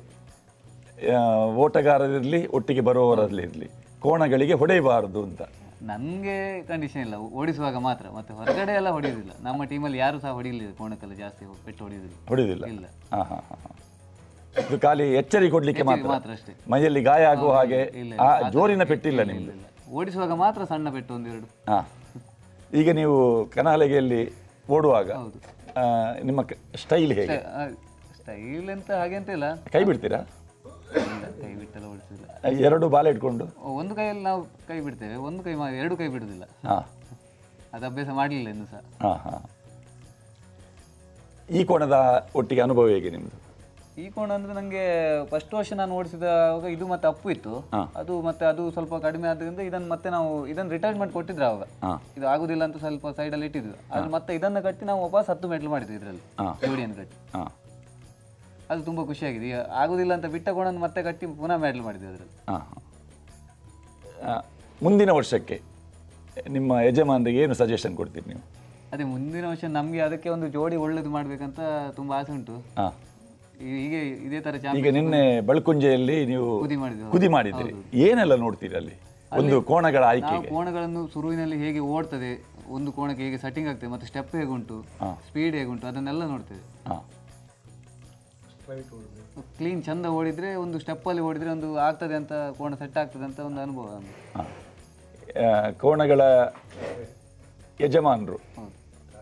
ಓಟಗಾರರಿರಲಿ ಒಟ್ಟಿಗೆ ಬರುವವರಲ್ಲಿ ಇರಲಿ ಕೋಣಗಳಿಗೆ ಹೊಡೆಯಬಾರದು ಅಂತ. ನನಗೆ ಕಂಡೀಷನ್ ಇಲ್ಲ, ಓಡಿಸುವಾಗ ಮಾತ್ರ, ಮತ್ತೆ ಹೊರಗಡೆ ಎಲ್ಲ ಹೊಡೆಯೋದಿಲ್ಲ. ನಮ್ಮ ಟೀಮಲ್ಲಿ ಯಾರು ಸಹ ಹೊಡೆಯಲಿಲ್ಲ, ಕೋಣಕ್ಕೆಲ್ಲ ಜಾಸ್ತಿ ಪೆಟ್ಟು ಹೊಡೆಯೋದಿಲ್ಲ ಇಲ್ಲ. ಇದು ಖಾಲಿ ಎಚ್ಚರಿಕೆ ಕೊಡ್ಲಿಕ್ಕೆ ಮಾತ್ರ ಅಷ್ಟೇ, ಮೈಯಲ್ಲಿ ಗಾಯ ಆಗುವ ಹಾಗೆ ಜೋರಿನ ಪೆಟ್ಟಿಲ್ಲ ನಿಮ್ದು. ಓಡಿಸುವಾಗ ಮಾತ್ರ ಸಣ್ಣ ಪೆಟ್ಟು 1-2. ಈಗ ನೀವು ಕನಹಲಗೆಯಲ್ಲಿ ಓಡುವಾಗ ನಿಮ್ಮ ಸ್ಟೈಲ್ ಹೇಗೆ? ಸ್ಟೈಲ್ ಅಂತ ಹಾಗೆ ಅಂತ ಇಲ್ಲ. ಕೈ ಬಿಡ್ತೀರಾ? ಕೈ ಬಿಟ್ಟೆಲ್ಲ ಓಡಿಸೋದಿಲ್ಲ. 2 ಬಾಲ್ ಇಟ್ಕೊಂಡು ಒಂದು ಕೈಯಲ್ಲಿ ನಾವು ಕೈ ಬಿಡ್ತೇವೆ, ಒಂದು ಕೈ 2 ಕೈ ಬಿಡುದಿಲ್ಲ. ಅದು ಅಭ್ಯಾಸ ಮಾಡಲಿಲ್ಲ ಇನ್ನು ಸಹ. ಈ ಕೋಣದ ಒಟ್ಟಿಗೆ ಅನುಭವ ಹೇಗೆ ನಿಮ್ದು? ಈ ಕೋಣ ಅಂದ್ರೆ ನಂಗೆ ಫಸ್ಟ್ ವರ್ಷ ನಾನು ಓಡಿಸಿದಾಗ ಇದು ಮತ್ತೆ ಅಪ್ಪು ಇತ್ತು, ಅದು ಸ್ವಲ್ಪ ಕಡಿಮೆ ಆದ್ರಿಂದ ಇದನ್ನು ಮತ್ತೆ ನಾವು ರಿಟೈರ್ಮೆಂಟ್ ಕೊಟ್ಟಿದ್ರೆ ಅವಾಗ ಇದು ಆಗುದಿಲ್ಲ ಅಂತ ಸ್ವಲ್ಪ ಸೈಡಲ್ಲಿ ಇಟ್ಟಿದ್ವಿ. ಅದು ಮತ್ತೆ ಇದನ್ನು ಕಟ್ಟಿ ನಾವು ವಾಪಸ್ 10 ಮೆಟ್ಲು ಮಾಡಿದ್ವಿ ಇದರಲ್ಲಿ ಜೋಡಿಯನ್ನು ಕಟ್ಟಿ. ಅದು ತುಂಬಾ ಖುಷಿಯಾಗಿದೆ. ಆಗುದಿಲ್ಲ ಅಂತ ಬಿಟ್ಟ ಕೋಣ ಮತ್ತೆ ಕಟ್ಟಿ ಪುನಃ ಮೆಟ್ಲು ಮಾಡಿದ್ವಿ ಅದರಲ್ಲಿ. ಮುಂದಿನ ವರ್ಷಕ್ಕೆ ನಿಮ್ಮ ಯಜಮಾನರಿಗೆ ಏನು ಸಜೆಷನ್ ಕೊಡ್ತೀರಿ ನೀವು? ಅದೇ ಮುಂದಿನ ವರ್ಷ ನಮ್ಗೆ ಅದಕ್ಕೆ ಒಂದು ಜೋಡಿ ಒಳ್ಳೇದು ಮಾಡ್ಬೇಕಂತ ತುಂಬಾ ಆಸೆ ಉಂಟು. ಹೀಗೆ ಇದೇ ತರ ಈಗ ನಿನ್ನೆ ಬಳ್ಕುಂಜೆಯಲ್ಲಿ ನೀವು ಕುದಿ ಮಾಡಿದ್ದೀರಿ, ಏನೆಲ್ಲ ನೋಡ್ತೀರಿ ಅಲ್ಲಿ ಒಂದು ಕೋಣಗಳ ಆಯ್ಕೆ? ಕೋಣಗಳನ್ನು ಶುರುವಿನಲ್ಲಿ ಹೇಗೆ ಓಡ್ತದೆ, ಒಂದು ಕೋಣಕ್ಕೆ ಹೇಗೆ ಸೆಟ್ಟಿಂಗ್ ಆಗ್ತದೆ, ಮತ್ತೆ ಸ್ಟೆಪ್ ಹೇಗುಂಟು, ಸ್ಪೀಡ್ ಹೇಗುಂಟು, ಅದನ್ನೆಲ್ಲ ನೋಡ್ತೇವೆ. ಕ್ಲೀನ್ ಚಂದ ಓಡಿದ್ರೆ, ಒಂದು ಸ್ಟೆಪ್ ಅಲ್ಲಿ ಓಡಿದ್ರೆ ಒಂದು ಆಗ್ತದೆ ಅಂತ, ಕೋಣ ಸೆಟ್ ಆಗ್ತದೆ ಅಂತ ಒಂದು ಅನುಭವ. ಕೋಣಗಳ ಯಜಮಾನರು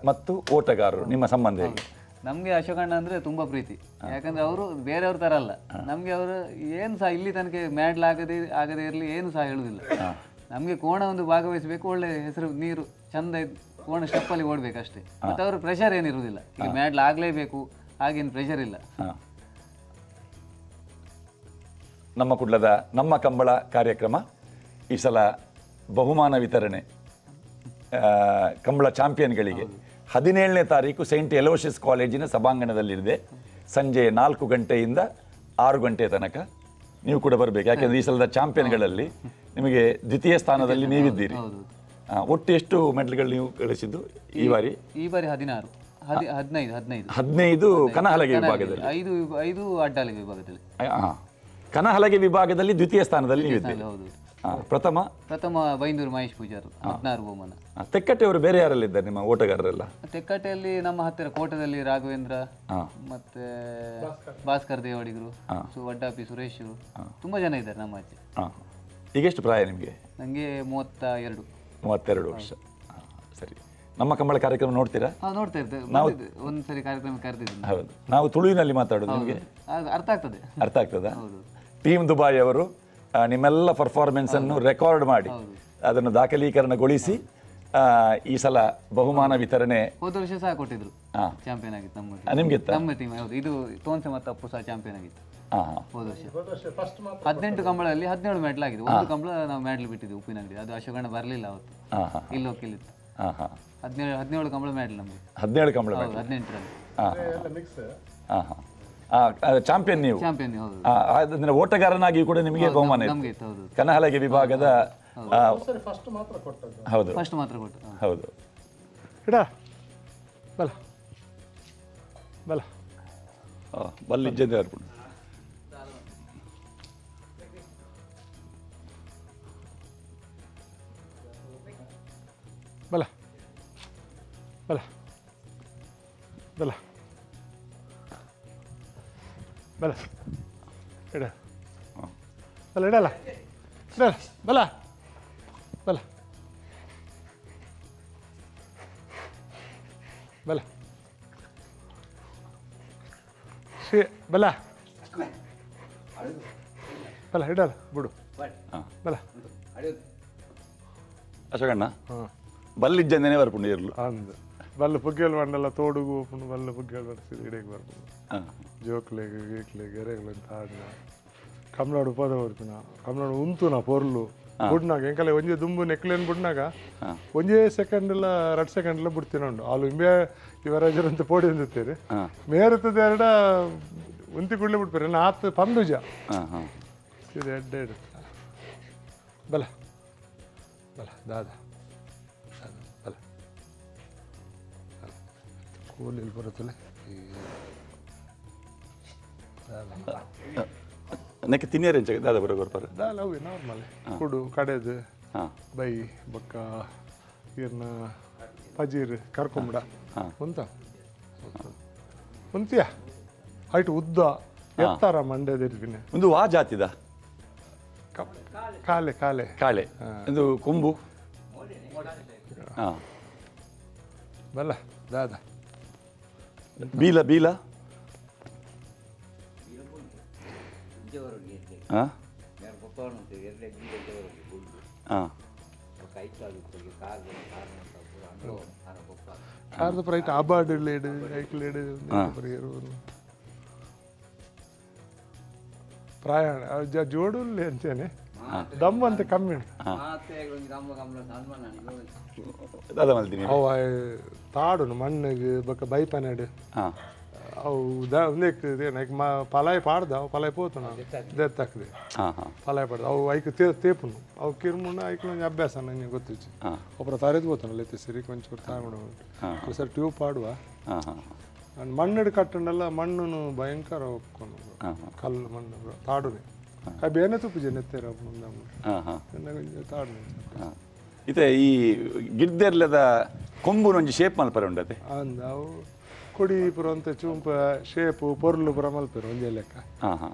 ಮತ್ತು ಓಟಗಾರರು ನಿಮ್ಮ ಸಂಬಂಧ ಹೇಗೆ? ನಮಗೆ ಅಶೋಕಣ್ಣ ಅಂದರೆ ತುಂಬ ಪ್ರೀತಿ. ಯಾಕಂದರೆ ಅವರು ಬೇರೆಯವ್ರ ಥರ ಅಲ್ಲ, ನಮಗೆ ಅವರು ಏನು ಸಹ ಇಲ್ಲಿ ತನಕ ಮ್ಯಾಡ್ಲ್ ಆಗದೇ ಇರಲಿ ಏನು ಸಹ ಹೇಳುವುದಿಲ್ಲ. ನಮಗೆ ಕೋಣ ಒಂದು ಭಾಗವಹಿಸಬೇಕು, ಒಳ್ಳೆ ಹೆಸರು, ನೀರು ಚಂದ ಕೋಣ ಸ್ಟೆಪ್ಪಲ್ಲಿ ಓಡಬೇಕಷ್ಟೇ. ಮತ್ತು ಅವರು ಪ್ರೆಷರ್ ಏನಿರುವುದಿಲ್ಲ, ಈಗ ಮ್ಯಾಡ್ಲ್ ಆಗಲೇಬೇಕು ಹಾಗೇನು ಪ್ರೆಷರ್ ಇಲ್ಲ. ನಮ್ಮ ಕುಡ್ಲದ ನಮ್ಮ ಕಂಬಳ ಕಾರ್ಯಕ್ರಮ ಈ ಸಲ ಬಹುಮಾನ ವಿತರಣೆ ಕಂಬಳ ಚಾಂಪಿಯನ್ಗಳಿಗೆ 17ನೇ ತಾರೀಕು ಸೈಂಟ್ ಎಲೋಷಿಯಸ್ ಕಾಲೇಜಿನ ಸಭಾಂಗಣದಲ್ಲಿದೆ. ಸಂಜೆ 4 ಗಂಟೆಯಿಂದ 6 ಗಂಟೆ ತನಕ ನೀವು ಕೂಡ ಬರಬೇಕು. ಯಾಕೆಂದರೆ ಈ ಸಲದ ಚಾಂಪಿಯನ್ಗಳಲ್ಲಿ ನಿಮಗೆ ದ್ವಿತೀಯ ಸ್ಥಾನದಲ್ಲಿ ನೀವಿದ್ದೀರಿ. ಒಟ್ಟು ಎಷ್ಟು ಮೆಡಲ್ಗಳು ನೀವು ಗಳಿಸಿದ್ದು ಈ ಬಾರಿ? ಈ ಬಾರಿ 15 ಕನಹಲಗೆ ವಿಭಾಗದಲ್ಲಿ, 5 ಅಡ್ಡಹಲಗೆ ವಿಭಾಗದಲ್ಲಿ. ಕನಹಲಗೆ ವಿಭಾಗದಲ್ಲಿ ದ್ವಿತೀಯ ಸ್ಥಾನದಲ್ಲಿ ನೀವಿದ್ದೀರಿ. ಪ್ರಥಮ ಬೈಂದೂರು ಮಹೇಶ್ ಪೂಜಾರು 16 ಬಹುಮಾನ. ತೆಕ್ಕಟ್ಟೆಯವರು ಬೇರೆ ಯಾರಲ್ಲಿದ್ದಾರೆ ನಿಮ್ಮ ಓಟಗಾರರೆಲ್ಲ? ತೆಕ್ಕಟ್ಟೆಯಲ್ಲಿ ನಮ್ಮ ಹತ್ತಿರ ಕೋಟದಲ್ಲಿ ರಾಘವೇಂದ್ರ, ಮತ್ತೆ ಭಾಸ್ಕರ್ ದೇವಾಡಿಗರು, ವಡ್ಡಾಪಿ ಸುರೇಶ್, ತುಂಬಾ ಜನ ಇದ್ದಾರೆ ನಮ್ಮ ಆಚೆ. ಈಗ ಎಷ್ಟು ಪ್ರಾಯ ನಿಮಗೆ? ನನಗೆ 32 ವರ್ಷ. ಸರಿ, ನಮ್ಮ ಕಂಬಳ ಕಾರ್ಯಕ್ರಮ ನೋಡ್ತೀರಾ? ನೋಡ್ತಾ ಇರ್ತೇವೆ, ಒಂದ್ಸರಿ ಕಾರ್ಯಕ್ರಮ ಕರೆದಿದ್ದೀನಿ. ಹೌದು, ನಾವು ತುಳುವಿನಲ್ಲಿ ಮಾತಾಡೋದು, ನಿಮಗೆ ಅರ್ಥ ಆಗ್ತದಾ? ಟೀಮ್ ದುಬಾಯಿ ಅವರು ನಿಮ್ಮೆಲ್ಲ ಪರ್ಫಾರ್ಮೆನ್ಸ್ ಅನ್ನು ರೆಕಾರ್ಡ್ ಮಾಡಿ ಅದನ್ನು ದಾಖಲೀಕರಣಗೊಳಿಸಿ ಈ ಸಲ ಬಹುಮಾನ ವಿತರಣೆ ಹೋದ ವರ್ಷ ಸಹ ಕೊಟ್ಟಿದ್ರು, ಚಾಂಪಿಯನ್ ಆಗಿತ್ತು ನಿಮ್ಗೆ ನಮ್ಮ ಟೀಮ್. ಹೌದು, ಇದು ತೋನ್ಸೆ ಮತ್ತು ಅಪ್ಪು ಸಹ ಚಾಂಪಿಯನ್ ಆಗಿತ್ತು ಹೋದ ವರ್ಷ. 18 ಕಂಬಳಲ್ಲಿ 17 ಮೆಡಲ್ ಆಗಿದೆ. ಒಂದು ಕಂಬಳ ನಾವು ಮೆಡಲ್ ಬಿಟ್ಟಿದ್ವಿ ಉಪ್ಪಿನಂಗಡಿ, ಅದು ಅಶೋಕಣ್ಣ ಬರಲಿಲ್ಲ ಅವತ್ತು, ಇಲ್ಲಿ ಹೋಗಿಲ್ಲಿತ್ತು. ಹಾಂ ಹಾಂ 17 ಕಂಬಳ ಮೆಡಲ್ ನಮಗೆ. 17 ಕಂಬಳ ಮೆಡಲ್. 18ರಲ್ಲಿ. ಹಾಂ ಹಾಂ ಹಾಂ ಚಾಂಪಿಯನ್ ನೀವು. ಚಾಂಪಿಯನ್ ಹೌದು. ಅದನ್ನ ಓಟಗಾರನಾಗಿ ಕೂಡ ನಿಮಗೆ ಬಹುಮಾನ ಇದೆ. ನಮಗೆ ಇತ್ತು ಹೌದು. ಕನಹಲಗೆ ವಿಭಾಗದ ಫಸ್ಟ್ ಮಾತ್ರ ಕೊಟ್ಟದ್ದು. ಹೌದು ಫಸ್ಟ್ ಮಾತ್ರ ಕೊಟ್ಟು. ಹೌದು. ಇಡ ಬಲ ಬಲ ಬಲ್ಲಿಜ್ಜದೆ ಅರ್ಪಣೆ. ಬಲ ಬಲ ಬಲ ಬಲ ಇಡ ಬಲ ಇಡಲ್ಲ ಇಡಲ್ಲ ಬಲ ಬಲ ಬಲ ಶ್ರೀ ಬಲ ಬಲ ಇಡಲ್ಲ ಬಿಡು ಬಲ ಅಶೋಕಣ್ಣ ಹಾಂ ಬಲ್ಲಿಜ್ಜಂದೇನೆ ಬರ್ಪುಂಡು ಇರ್ಲು ಅಂದು ಬಲ್ಲ ಪುಗ್ಗೆಲ್ ಮಂಡಲ ತೋಡುಗು ಹೋಗ್ಕೊಂಡು ಬಲ್ಲ ಪುಗ್ಗೆಲ್ ಬಡಿಸಿದ ಇಡೆಗೆ ಬರ್ಬೋದು. ಜೋಕ್ಲೆಗೆ ಗೀಕ್ಲೆಗೆ ಎರೆಗಳು ಅಂತ ಆಡಿನ ಕಮ್ನಾಡು ಪದ ಬರ್ಪಿನ ಕಮ್ನಾಡು ಉಂತುನ ಪೊರ್ಲು ಬುಡ್ನಾಗ ಎಂಕಲೆ ಒಂಜೆ ದುಂಬು ನೆಕ್ಲೇನ್ ಬುಡ್ನಾಗ ಒಂಜೇ ಸೆಕೆಂಡ್ ಎಲ್ಲ 2 ಸೆಕೆಂಡ್ ಎಲ್ಲ ಬಿಡ್ತೀನಿ ಉಂಡು ಅಲ್ಲಿ ಇಂಬೆ ಇವರಾಜರು ಅಂತ ಪೋಡಿ ಅಂದಿರ್ತೀರಿ ಮೇರುತ್ತದೆ ಎರಡ ಉಂತಿ ಕುಡ್ಲೆ ಬಿಡ್ತೀರಿ ನಾತ್ ಪಂದುಜ ಇದು ಎಡ್ಡೆ ಇಡುತ್ತೆ ಬಲ ಬಲ ದಾದ ಬಲ ಕೂಲಿಲ್ಲಿ ಬರುತ್ತಲ್ಲ ನೆಕ್ಕೆ ತಿನ್ನಿಯರೆ ದಾದ ಬರೋರು ಪರ ದಾಲ ಅವು ನಾರ್ಮಲ್ ಕುಡು ಕಡೆದು ಬೈ ಬೊಕ್ಕ ಇರ್ನ ಪಜೀರ್ ಕರ್ಕೊಂಬಿಡ ಉಂತ ಉಂತಿಯ ಹೈಟ್ ಉದ್ದ ಎತ್ತರ ಮಂಡ್ಯದಿರ್ತೀನಿ ಒಂದು ವಾ ಜಾತಿದ ಕಾಲೆ ಕಾಲೆ ಕಾಳೆ ಇದು ಕೊಂಬು ಬಲ್ಲ ದಾದ ಬೀಲ ಬೀಲ ಹಾಂ ಕಾರ್ದ ಪ್ರೈಟ್ ಅಬಾರ್ಡ್ ಲೇಡು ಐಕ್ಲೇಡು ಪ್ರಯಾಣ ಜೋಡುಲ್ಲಿ ಅಂತೇನೆ ದಮ್ ಅಂತ ಕಮ್ಮಿ ಅದ ಮಲ್ತೀನಿ ಅವ ತಾಡು ಮಣ್ಣಿಗೆ ಬೊಕ್ಕ ಬೈಪನೆಡು ಅವು ಪಲಾಯ್ ಪಾಡ್ದ ಅವು ಪಲಾಯ್ ಪೋತು ನಾವು ದೆತ್ತಾಕ್ದೆ ಪಲಾಯ್ ಪಾಡ್ದ ಅವು ಐಕ್ ತೇಪುನು ಅವು ಕಿರ್ಮುಂಡು ಐಕ್ ನಂಗೆ ಅಭ್ಯಾಸ ನಂಗೆ ಗೊತ್ತಿಚ್ಚು ಒಬ್ಬರ ತಾರಿದ್ పోతాను ಎತ್ತಿ ಸಿರಿ ಕೊಂಚ ತಾಂಡು ಸರ್ ಟ್ಯೂಬ್ ಪಾಡುವ ಮಣ್ಣಿಡು ಕಟ್ಟಂಡೆಲ್ಲ ಮಣ್ಣು ಭಯಂಕರ ಒಪ್ಕೊಂಡು ಕಲ್ಲು ಮಣ್ಣು ತಾಡುನೆ ಬೇನೆ ತುಪ್ಪು ನೆತ್ತೇರ ತಾಡು ಇತ್ತೆ ಈ ಗಿಡ್ದೆರ್ಲದ ಕೊಂಬು ಒಂಜಿ ಶೇಪ್ ಮಲ್ಪರ ಉಂಡತೆ ಅಂದ ಅವು ಕೊಡಿ ಪುರ ಅಂತ ಚೂಂಪ ಶೇಪು ಪೊರ್ಲು ಪುರ ಮಲ್ಪೇರು ಒಂದೇ ಲೆಕ್ಕ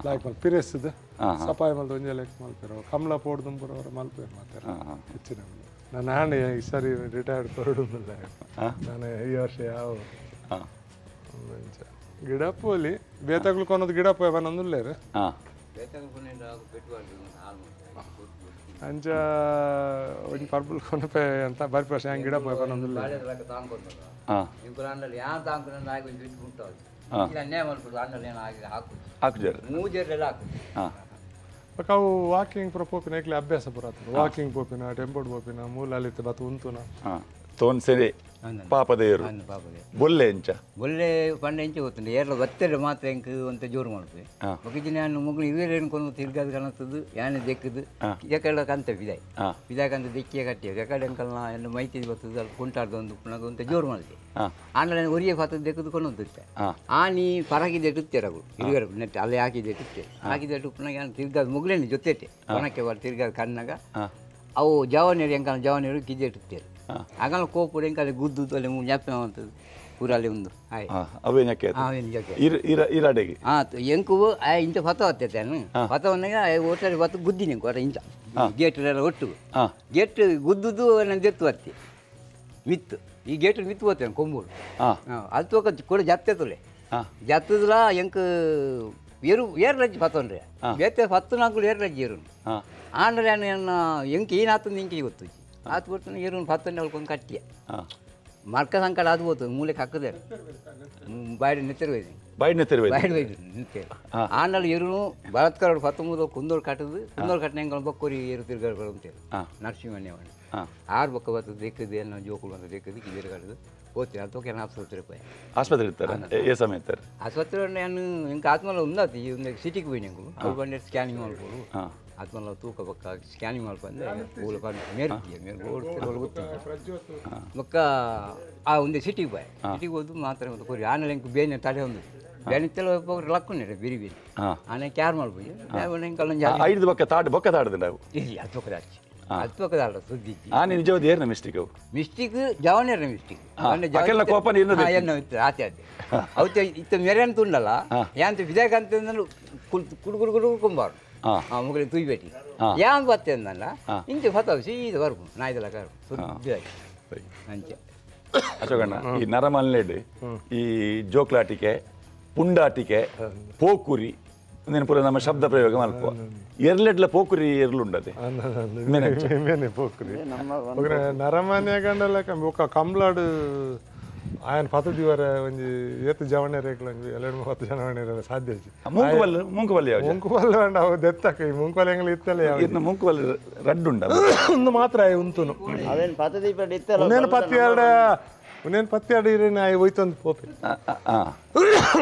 ಲಾಯ್ಕ್ ಮಲ್ ಪಿರೆಸ್ದು ಸಪಾಯಿ ಮಲ್ದು ಒಂದೇ ಲೆಕ್ಕ ಮಲ್ಪೇರು ಕಮಲ ಪೋಡ್ದು ಪುರ ಅವರ ಮಲ್ಪೇರು ಮಾತಾರ ಹೆಚ್ಚಿನ ನಾನು ನಾನೇ ಈ ಸರಿ ರಿಟೈರ್ಡ್ ಕೊರಡುದಿಲ್ಲ ನಾನು ಈ ವರ್ಷ ಯಾವ ಗಿಡ ಪೋಲಿ ಬೇತಗಳು ಕೊನೋದು ಗಿಡ ಪೋಯ ಬನ್ನೊಂದುಲ್ಲೇರು ಅಂಚ ಒಂದು ಪರ್ಬಲ್ ಕೊನಪೆ ಅಂತ ಬರ್ಪೇಶ ಹೆಂಗೆ ಗಿಡ ಪೋಯ ಬನ್ನೊಂದುಲ್ಲ ಅವು ವಾಕಿಂಗ್ ಪುರ ಪೋಪಿನ ಏಕ್ಲೆ ಅಭ್ಯಾಸ ಪುರ ವಾಕಿಂಗ್ ಪೋಪಿನ ಟೆಂಪೋಡ್ ಪೋಪಿನ ಮೂಲ ಅಲ್ಲಿತ್ತು ಬತ್ತು ಉಂತುನ ತೋನ್ ಸೆರೆ ಪಾಪದೇಯರು ಬೊಲ್ಲೆ ಎಂಚ ಬೊಲ್ಲೆ ಪಂಡ ಎಂಚ ಗೊತ್ತುಂಡು ಏರ್ಲ ಗೊತ್ತೇಳಿ ಮಾತ್ರ ಎಂಕ್ ಅಂತ ಜೋರು ಮಾಡ್ತೀವಿ ಒಕ್ಕಿನ ನಾನು ಮಗಳು ಇವೇರೇನು ಕೊಂಡು ತಿರ್ಗಾದ ಕಾಣತ್ತದು ಯಾನೆ ದೆಕ್ಕದು ಎಕಡೆ ಕಂತ ಬಿದಾಯ್ ಬಿದಾಕಂತ ದೆಕ್ಕಿಯ ಕಟ್ಟಿ ಎಕಡೆ ಅಂಕಲ್ನ ಎಲ್ಲ ಮೈತಿ ಬರ್ತದೆ ಅಲ್ಲಿ ಕುಂಟಾಡ್ದು ಒಂದು ಪುನಗ ಅಂತ ಜೋರು ಮಾಡ್ತೀವಿ ಆಂಡ್ಲ ಒರಿಯ ಪಾತ್ರ ದೆಕ್ಕದು ಕೊಂಡು ಹೋಗ್ತಿರ್ತೆ ಆನಿ ಪರಗಿದೆ ಇಟ್ಟುತ್ತೇರಗಳು ಇರುವರು ನೆಟ್ ಅಲ್ಲಿ ಹಾಕಿದೆ ಇಟ್ಟುತ್ತೆ ಹಾಕಿದೆ ಇಟ್ಟು ಪುನಗ ಏನು ತಿರ್ಗಾದ ಮುಗ್ಲೇನೆ ಜೊತೆಟೆ ಕೊನಕ್ಕೆ ಬರ್ ತಿರ್ಗಾದ ಕಣ್ಣಾಗ ಅವು ಜವಾನೀರು ಎಂಕಲ್ ಜವಾನೀರು ಕಿದ್ದೆ ಇಟ್ಟುತ್ತೇರು ಆಗಲ್ಲ ಕೋಪುಡು ಎಂಕಲ್ಲಿ ಗುದ್ದು ಅಲ್ಲಿ ಜ್ಞಾಪನ ಅಂತದ್ದು ಊರಲ್ಲಿ ಒಂದು ಇರಾಡೆಗೆ ಎಂಕು ಇಂಚ ಪತ ಹತ್ತೇನು ಪತವನ್ನಾಗ ಒಟ್ಟಲ್ಲಿ ಬತ್ತು ಗುದ್ದಿನಿ ಕೊರ ಇಂಚ ಗೇಟೆಲ್ಲ ಒಟ್ಟು ಗೇಟ್ ಗುದ್ದುದು ನನ್ನ ಜೆತ್ತು ಹತ್ತಿ ಮಿತ್ತು ಈ ಗೇಟ್ ಮಿತ್ತು ಹೋಗ್ತೇನೆ ಕೊಂಬೂರು ಅದು ತೋಕ ಕೂಡ ಜತ್ತಲೆ ಜತ್ತದ್ರ ಎಂಕ್ ಏರು ರಜ್ಜಿ ಪತ್ತೊಂಡ್ರೆ ಬೇತೆ 14 ಏರು ರಜ್ಜಿ ಏರು ಆಂಡ್ರೆ ಎಂಕ್ ಏನಾಗ್ತದೆ ಇಂಕಿಗೆ ಗೊತ್ತು ಆತು ಕೊಡ್ತಾನೆ ಏರು 10 ಹೇಳ್ಕೊಂಡು ಕಟ್ಟಿಯ ಮರ್ಕ ಸಂಕಟ ಅದು ಹೋಗ್ತದೆ ಮೂಲೆಗೆ ಹಾಕದೆ ಬಾಯ್ಡ್ ನೆತ್ತಿರ್ಬೇಕು ಬೈಡ್ನೆ ತೆರವೆ ಬಾಯ್ಡ್ ಬೈದು ನಿಂತೆ ಆನಲ್ಲಿ ಇರು ಬಲಾತ್ಕಾರ 19 ಕುಂದೋಳು ಕಟ್ಟದು ಕುಂದೋಳು ಕಟ್ಟಿನ ಹೆಂಗೆ ಬಕ್ಕೋರಿ ಏರು ತಿರ್ಗಾಡ್ಗಳು ಅಂತೇಳಿ ನರಸಿಂಹಣ್ಣ ಆರು ಬಕ್ಕ ಬರ್ತದೆ ದೇಕ್ಕದು ಏನೋ ಜೋಕುಳು ಅಂತ ದೇಕ್ಕದು ತಿರ್ಗಾಡೋದು ಹೋಗ್ತೀನಿ ಅದಕ್ಕೆ ನಾನು ಆಸ್ಪತ್ರೆಗೆ పోయి ಆಸ್ಪತ್ರೆ ಇರ್ತಾರೆ ఏ సమయం ఇస్తారు ఆసుపత్రిలో నేను ఇంకా ఆత్మలో ఉన్నది సిటీకి పోయినాకు అవి బండి స్కానింగ్ ಮಾಡ್ಬೋದು ಆತ್ಮಲ್ಲ ತೂಕ ಬಕ್ಕ ಸ್ಕ್ಯಾನಿಂಗ್ ಮಾಡ್ಕೊಂಡೆ ಊರು ಬಂದು ಮೇರು ಬೊಕ್ಕ ಆ ಒಂದು ಸಿಟಿಗೆ ಬಾಯ್ ಸಿಟಿಗೆ ಹೋದು ಮಾತ್ರ ಒಂದು ಕೊರಿ ಆನೆಲ್ಲ ಇಂಕ ಬೇನೆ ತಡೆ ಒಂದು ಬೇನಿತ್ತೆಲ್ಲ ಹೋಗಿ ಲಕ್ಕುಂಡೆ ಬೇರೆ ಬೇರೆ ಆನೆ ಕ್ಯಾರ್ ಮಾಡ್ಬೋದು ಇಂಕಲ್ಲೊಂದು ಐದು ಬೊಕ್ಕ ತಾಡದು ನಾವು ಇಲ್ಲ ಅದು ಬೊಕ್ಕದಾಚಿ ಅದು ಬೊಕ್ಕದಾಡ ಸುದ್ದಿ ಆನೆ ನಿಜವಾದ ಏರ್ನ ಮಿಸ್ಟೇಕ್ ಅವು ಮಿಸ್ಟೇಕ್ ಜವನೇರ ಮಿಸ್ಟೇಕ್ ಅಕ್ಕೆಲ್ಲ ಕೋಪ ಆಚೆ ಆಚೆ ಅವತ್ತೆ ಇತ್ತ ಮೇರೆ ಅಂತ ಉಂಡಲ್ಲ ಯಾಂತ ವಿಜಯಕ ಅಂತ ಕುಡ್ಕೊಂಬಾರು ಮುಗಲಿ ತುಯ್ಬೇಟಿ ಯಾಂತ ಬತ್ತೆ ಅಂದಲ್ಲ ಇಂಚೆ ಹೊತ್ತವು ಸೀದ ಬರ್ಬು ನಾಯ್ದಲ್ಲ ಕಾರು ಸುದ್ದಿಯಾಗಿ ಅಂಚೆ ಅಶೋಕಣ್ಣ ಈ ನರಮಲ್ಲೆಡ್ ಈ ಜೋಕ್ಲಾಟಿಕೆ ಪುಂಡಾಟಿಕೆ ಪೋಕುರಿ ನೆನಪುರ ನಮ್ಮ ಶಬ್ದ ಪ್ರಯೋಗ ಮಲ್ಪುವ ಎರ್ಲೆಡ್ಲ ಪೋಕುರಿ ಎರ್ಲುಂಡದೆ ಮೇನೆ ಪೋಕ್ರಿ ನರಮಾನ್ಯ ಗಂಡಲ್ಲ ఒక కంలాడు ఆయన 10 ದಿವರ ಒಂಜಿ ಏತು ಜವಣೆ ರೇಕ್ಲಂಗಿ 2-3 ಜವಣೆ ಸಾಧ್ಯ ಮುಂಕುವಲ್ಲಿ ಮುಂಕುವಲ್ಲಿ ಅಂಡ ಅವು ದೆತ್ತಕ ಈ ಮುಂಕುವಲ್ಲಿ ಹೆಂಗಲಿ ಇತ್ತಲ್ಲ ಇನ್ನು ಮುಂಕುವಲ್ಲಿ ರಡ್ಡುಂಡ ಒಂದು ಮಾತ್ರ ಉಂತುನು ಅವೇನು ಪದ್ಧತಿ ಪಡ ಇತ್ತಲ್ಲ ಉನೇನು 12 ಇರೇನು ಆಯ್ ಹೋಯ್ತಂದು ಪೋಪಿ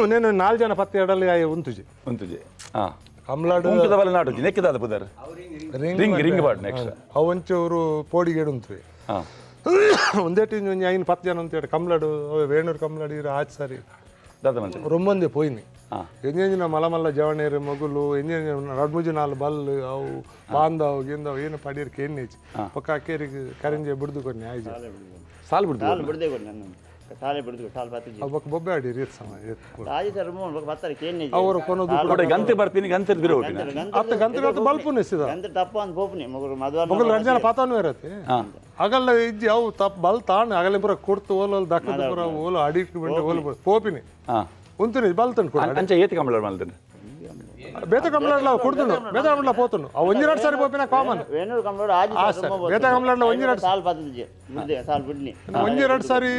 ಉನೇನು 4 ಜನ 12 ಆಯ್ ಉಂತುಜಿ ಕಮ್ಲಾಡು ಮುಂಕುದವಲ್ಲ ನಾಟುಜಿ ನೆಕ್ಕಿದಾದ ಪುದರ್ ರಿಂಗ್ ಬಾಡ್ ನೆಕ್ಸ್ಟ್ ಅವು ಒಂಚೂರು ಪೋಡಿಗೇಡು ಉಂತ್ವಿ ಒಂದೇಟಿ ಐನ್ 10 ಜನ ಅಂತೇಳಿ ಕಮ್ಲಾಡು ವೇಣೂರು ಕಮ್ಲಾಡು ಇರೋ ಆಚೆ ಸಾರಿ ರೊಮ್ಮಂದೆ ಪೋಯ್ನಿ ಎಂಜೆಂಜಿನ ಮಲಮಲ್ಲ ಜವಣೇರು ಮಗುಲು ಎಂಜೆಂಜ 2-3 ಬಲ್ಲು ಅವು ಬಾಂದವು ಗಿಂದವು ಏನು ಪಡೀರ್ಕೆ ಎಣ್ಣೆಚ್ಚಿ ಪಕ್ಕ ಅಕ್ಕೇರಿಗೆ ಕರೆಂಜೆ ಬಿಡ್ದು ಕೊಡ್ನಿ ಆಯ್ತು ಸಾಲು ಬಿಡ್ದು ಬಿಡದೆ ಕೊಡಿ ನನ್ನ ಸಾಲೆ ಬಿಡ್ದು ಸಾಲು ಪತ್ತಿಜಿ ಅವಕ್ಕೆ ಬೊಬ್ಬೆ ಆಡಿ ರೀತ್ ಸಮ ರಾಜಿ ಸರ್ ಬತ್ತಾರೆ ಕೇನ್ನಿ ಅವರು ಕೊನೋದು ಕೂಡ ಗಂತೆ ಬರ್ತೀನಿ ಗಂತೆ ಬಿರೋ ಅತ್ತ ಗಂತೆ ಬಲ್ಪು ನಿಸಿದ ಗಂತೆ ತಪ್ಪ ಅಂತ ಪೋಪ್ನಿ ಮಗರು ಮದುವೆ ಮಗಲು 2 ಜನ ಪಾತಾನು ಇರತ್ತೆ ಅಗಲ್ಲ ಇಜ್ಜಿ ಅವು ತಪ್ಪು ಬಲ್ ತಾಣ ಅಗಲ ಪುರ ಕೊಡ್ತು ಓಲೋಲ್ ದಕ್ಕದ ಪುರ ಓಲು ಅಡಿಕ್ಟ್ ಬಿಟ್ಟು ಓಲು ಪೋಪಿನಿ ಉಂತುನಿ ಬಲ್ ತಂದು ಕೊಡ ಅಂಚೆ ಏತಿ ಕಂಬಳ ಮಾಡ್ತಾನೆ ಬೇತ ಕಂಬಳ ಕೊಡ್ತುನು ಬೇತ ಕಂಬಳ ಪೋತುನು ಆ 1-2 ಸಾರಿ ಪೋಪಿನ ಕಾಮನ್ ವೇಣೂರು ಕಂಬಳ ಆಜಿ ಬೇತ ಕಂಬಳ 1-2 ಸಾಲು ಪತ್ತಿಜಿ ಬಿಡ್ದೆ ಸಾಲು ಬಿಡ್ನಿ 1-2 ಸಾರಿ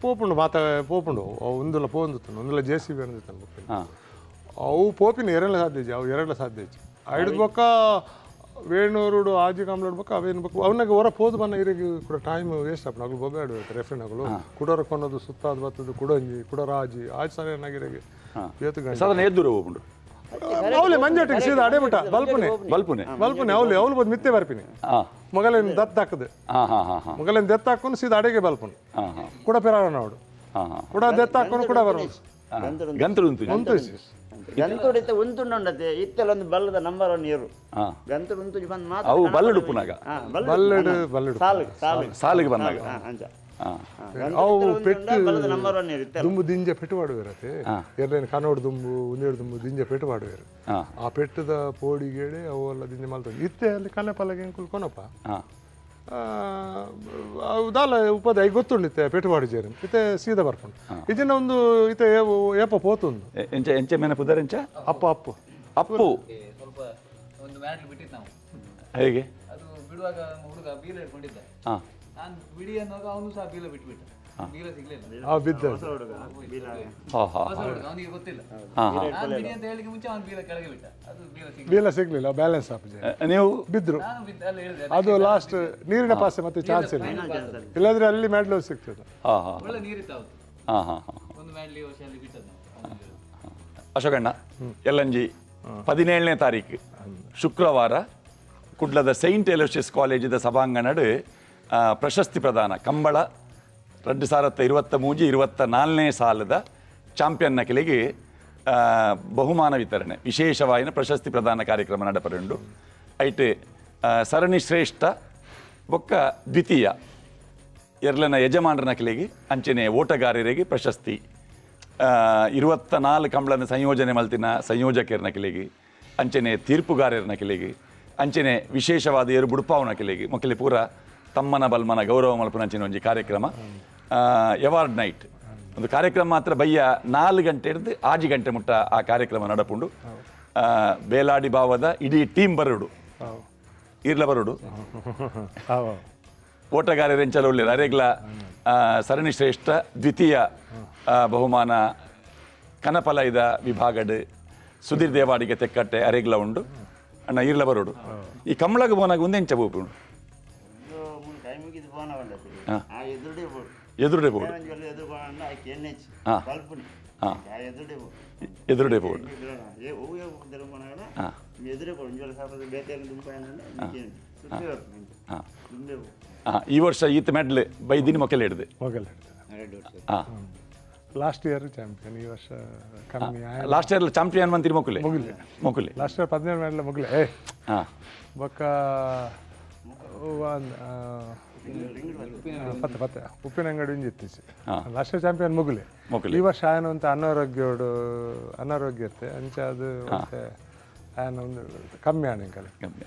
ಪೋಪುಂಡು ಮಾತ ಪೋಪುಂಡು ಒಂದುಲ ಪೋಂದುತನು ಒಂದುಲ ಜೆಸಿಬಿ ಅಂದಿತನು ಅವು ಪೋಪಿನ ಎರಡಲ ಸಾಧ್ಯಜಿ ಅವು ಎರಡಲ ಸಾಧ್ಯಜಿ ಐದು ಬೊಕ್ಕ ವೇಣೂರುಡು ಆಜಿ ಕಂಬಳಡ್ ಬೊಕ್ಕ ಅವೇನು ಬೊಕ್ಕ ಅವನಾಗ ಹೊರ ಪೋದು ಬನ್ನ ಇರಿಗೆ ಕೂಡ ಟೈಮ್ ವೇಸ್ಟ್ ಆಪನ ಅಗಳು ಬೊಬ್ಬೆ ಆಡುವ ರೆಫ್ರೆಂಡ್ ಅಗಳು ಕುಡೋರ ಕೊನ್ನೋದು ಸುತ್ತಾದ ಬತ್ತದು ಕುಡಂಜಿ ಕುಡೋರ ಆಜಿ ಆಜಿ ಸಾರಿ ಏನಾಗಿರಿಗೆ ಬೇತು ಸಾಧಾರಣ ಎದ್ದುರು ಹೋಗ್ಬಿಡು ಅವಲೆ ಮಂಜಟ್ಟಿಗೆ ಸೀದಾ ಅಡೆಬಿಟ್ಟ ಬಲ್ಪುನೆ ಅವಳು ಬಂದು ಮಿತ್ತೆ ಬರ್ಪಿನಿ ಮಗಲೇನು ದತ್ತ ಹಾಕದೆ ಮಗಲೇನು ದತ್ತ ಹಾಕೊಂಡು ಸೀದಾ ಅಡೆಗೆ ಬಲ್ಪುನೆ ಕೂಡ ಪೆರಾಡ ನೋಡು ಕೂಡ ದತ್ತ ಹಾಕೊಂಡು ಕೂಡ ಬರ್ಬೋದು ಗಂತರು ಉಂಟು ಗಂತುಡಿತ ಉಂತುಂಡತೆ ಇತ್ತೆಲ್ಲ ಒಂದು ಬಲ್ಲದ ನಂಬರ್ 1 ನೀರು ಗಂತುಡು ಉಂತುಜಿ ಬಂದು ಮಾತ್ರ ಅವು ಬಲ್ಲಡು ಪುನಾಗ ಬಲ್ಲಡು ಸಾಲಿಗೆ ಬಂದಾಗ ಅಂಚ ಅವು ಪೆಟ್ಟು ದುಂಬು ದಿಂಜ ಪೆಟ್ಟು ಮಾಡುವಿರತ್ತೆ ಎರಡೇನು ಕನೋಡು ದುಂಬು ಉಂದೇಡು ದುಂಬು ದಿಂಜ ಪೆಟ್ಟು ಮಾಡುವಿರು ಆ ಪೆಟ್ಟದ ಪೋಡಿಗೇಡೆ ಅವೆಲ್ಲ ದಿಂಜ ಮಲ್ತವೆ ಇತ್ತೆ ಅಲ್ಲಿ ಕನೆಪಲಗೆ ಕೊನಪ್ಪ ದಾಲ ಉಪದ ಐ ಗೊತ್ತುಂಡಿತ್ತೆ ಪೆಟ್ಟು ಮಾಡಿಜೇರಿ ಇತ್ತೆ ಸೀದಾ ಬರ್ಕೊಂಡು ಇದನ್ನ ಒಂದು ಇತ್ತೆ ಏಪ ಪೋತುಂದು ಎಂಚ ಎಂಚ ಮೇನ ಪುದರ್ ಎಂಚ ಅಪ್ಪು ಅಪ್ಪು ಸ್ವಲ್ಪ ಒಂದು ಮ್ಯಾಟ್ಲ್ ಬಿಟ್ಟಿತ್ತು ನಾವು ಹೇಗೆ ಅದು ಬಿಡುವಾಗ ಹುಡುಗ ಬೀಲ ಹಿಡ್ಕೊಂಡಿದ್ದ ನಾನು ಬಿಡಿ ಅನ್ನೋವಾಗ ಅವನು ಸಹ ಬೀಲ ಬಿಟ್ಬಿಟ್ಟ ಬೀಲ ಸಿಗ್ಲಿಲ್ಲ ಬಿದ್ದ ಅವನಿಗೆ ಗೊತ್ತಿಲ್ಲ ನಾನು ಬಿಡಿ ಅಂತ ಹೇಳಿಕ್ಕೆ ಮುಂಚೆ ಅವನು ಬೀಲ ಕೆಳಗೆ ಬಿಟ್ಟ ಅದು ಬೀಲ ಸಿಗ್ಲಿಲ್ಲ ಬ್ಯಾಲೆನ್ಸ್ ಆಪ್ ನೀವು ಬಿದ್ರು ನಾನು ಬಿದ್ದ ಅಲ್ಲಿ ಹೇಳಿದೆ ಅದು ಲಾಸ್ಟ್ ನೀರಿನ ಪಾಸೆ ಮತ್ತೆ ಚಾನ್ಸ್ ಇಲ್ಲ ಇಲ್ಲಾಂದ್ರೆ ಅಲ್ಲಿ ಮ್ಯಾಡ್ಲು ಸಿಗ್ತದೆ ಒಳ್ಳೆ ನೀರಿತ್ತು ಒಂದು ಮ್ಯಾಡ್ಲಿ ವರ್ಷದಲ್ಲಿ ಬಿಟ್ಟದ್ದು ನಾವು ಅಶೋಕಣ್ಣ ಎಲ್ಲಂಜಿ 17ನೇ ತಾರೀಕು ಶುಕ್ರವಾರ ಕುಡ್ಲದ ಸೈಂಟ್ ಎಲೋಷಿಯಸ್ ಕಾಲೇಜಿದ ಸಭಾಂಗಣಡು ಪ್ರಶಸ್ತಿ ಪ್ರದಾನ ಕಂಬಳ 2023-24ನೇ ಸಾಲದ ಚಾಂಪಿಯನ್ ನಕಲಿಗೆ ಬಹುಮಾನ ವಿತರಣೆ ವಿಶೇಷವಾಯಿನ ಪ್ರಶಸ್ತಿ ಪ್ರದಾನ ಕಾರ್ಯಕ್ರಮ ನಡಪರುಂಡು ಐಟ್ ಸರಣಿ ಶ್ರೇಷ್ಠ ಬೊಕ್ಕ ದ್ವಿತೀಯ ಎರಲನ ಯಜಮಾನರ ನಕಲಿಗೆ ಅಂಚನೆ ಓಟಗಾರರಿಗೆ ಪ್ರಶಸ್ತಿ 24 ಕಂಬಳನ ಸಂಯೋಜನೆ ಮಲ್ತಿನ ಸಂಯೋಜಕರ ನಕಲಿಗೆ ಅಂಚನೆ ತೀರ್ಪುಗಾರರ ನಕಲಿಗೆ ಅಂಚನೆ ವಿಶೇಷವಾದ ಏರು ಬುಡುಪಾವು ನಕಲಿಗೆ ಮೊಕ್ಕಲಿ ಪೂರ ತಮ್ಮನ ಬಲ್ಮನ ಗೌರವ ಮಲ್ಪನಂಚಿನ ಒಂಜಿ ಕಾರ್ಯಕ್ರಮ ಎವಾರ್ಡ್ ನೈಟ್ ಒಂದು ಕಾರ್ಯಕ್ರಮ ಮಾತ್ರ ಬಯ್ಯ 4 ಗಂಟೆ ಹಿಡಿದು 6 ಗಂಟೆ ಮುಟ್ಟ ಆ ಕಾರ್ಯಕ್ರಮ ನಡಪುಂಡು ಬೇಲಾಡಿ ಭಾವದ ಇಡೀ ಟೀಮ್ ಬರೋಡು ಇರ್ಲ ಬರೋಡು ಓಟಗಾರರೆಂಚಲು ಒಳ್ಳೆಯರು ಅರೆಗ್ಲ ಸರಣಿ ಶ್ರೇಷ್ಠ ದ್ವಿತೀಯ ಬಹುಮಾನ ಕನಪಲೈದ ವಿಭಾಗಡ್ ಸುಧೀರ್ ದೇವಾಡಿಗೆ ತೆಕ್ಕಟ್ಟೆ ಅರೆಗ್ಲ ಉಂಡು ಅಣ್ಣ ಈರ್ಲ ಬರೋಡು ಈ ಕಮ್ಮಳಗ ಬೋನಾಗ ಒಂದೆಂಚ ಬೋಪು ಉಂಡು ಕೈ ಮುಗಿದು ಫೋನ್ ಅವಳ್ಳದು ಆ ಎದುರುಡೆ ಬೋರ್ಡ್ ಎದುರುಡೆ ಬೋರ್ಡು ಎದುರು ಬಾಣ ಆಕೆ ಎನ್ಎಚ್ ಬಲ್ಪುನಿ ಆ ಎದುರುಡೆ ಬೋರ್ಡ್ ಎದುರುಡೆ ಬೋರ್ಡು ఏ ఊయో తెలంగాణ ఎదురే కొంచెం సాపద బేతేలు దుంపాయనంటే ಸುತ್ತಿ ಬರ್ತದೆ ದುಂಬೆ ಈ ವರ್ಷ ಈತ ಮೆಡ್ಲ್ ಬೈದಿನ ಮೊಕ್ಕಲ್ ಹಿಡಿದು ಮೊಗಲ್ ಲಾಸ್ಟ್ ಇಯರ್ ಚಾಂಪಿಯನ್ ಈ ವರ್ಷ ಕಮ್ಮಿ ಲಾಸ್ಟ್ ಇಯರ್ ಚಾಂಪಿಯನ್ ಮಂತಿರಿ ಮೊಕ್ಕಲೆ ಮೊಕ್ಕಲೆ ಲಾಸ್ಟ್ ಇಯರ್ 17 ಮೆಡಲ್ ಮೊಗಲೆ ಬೊಕ್ಕ ಪತ್ತೆ ಉಪ್ಪಿನಂಗಡಿ ಇಂಜಿತ್ತೀಚೆ ಲಾಸ್ಟ್ ಇಯರ್ ಚಾಂಪಿಯನ್ ಮೊಗಲೆ ಈ ವರ್ಷ ಆಯನ ಅಂತ ಅನಾರೋಗ್ಯ ಇರುತ್ತೆ ಅಂಚೆ ಅದು ಮತ್ತೆ ಆಯನ ಒಂದು ಕಮ್ಮಿ ಆಣೆ ಕಮ್ಮಿ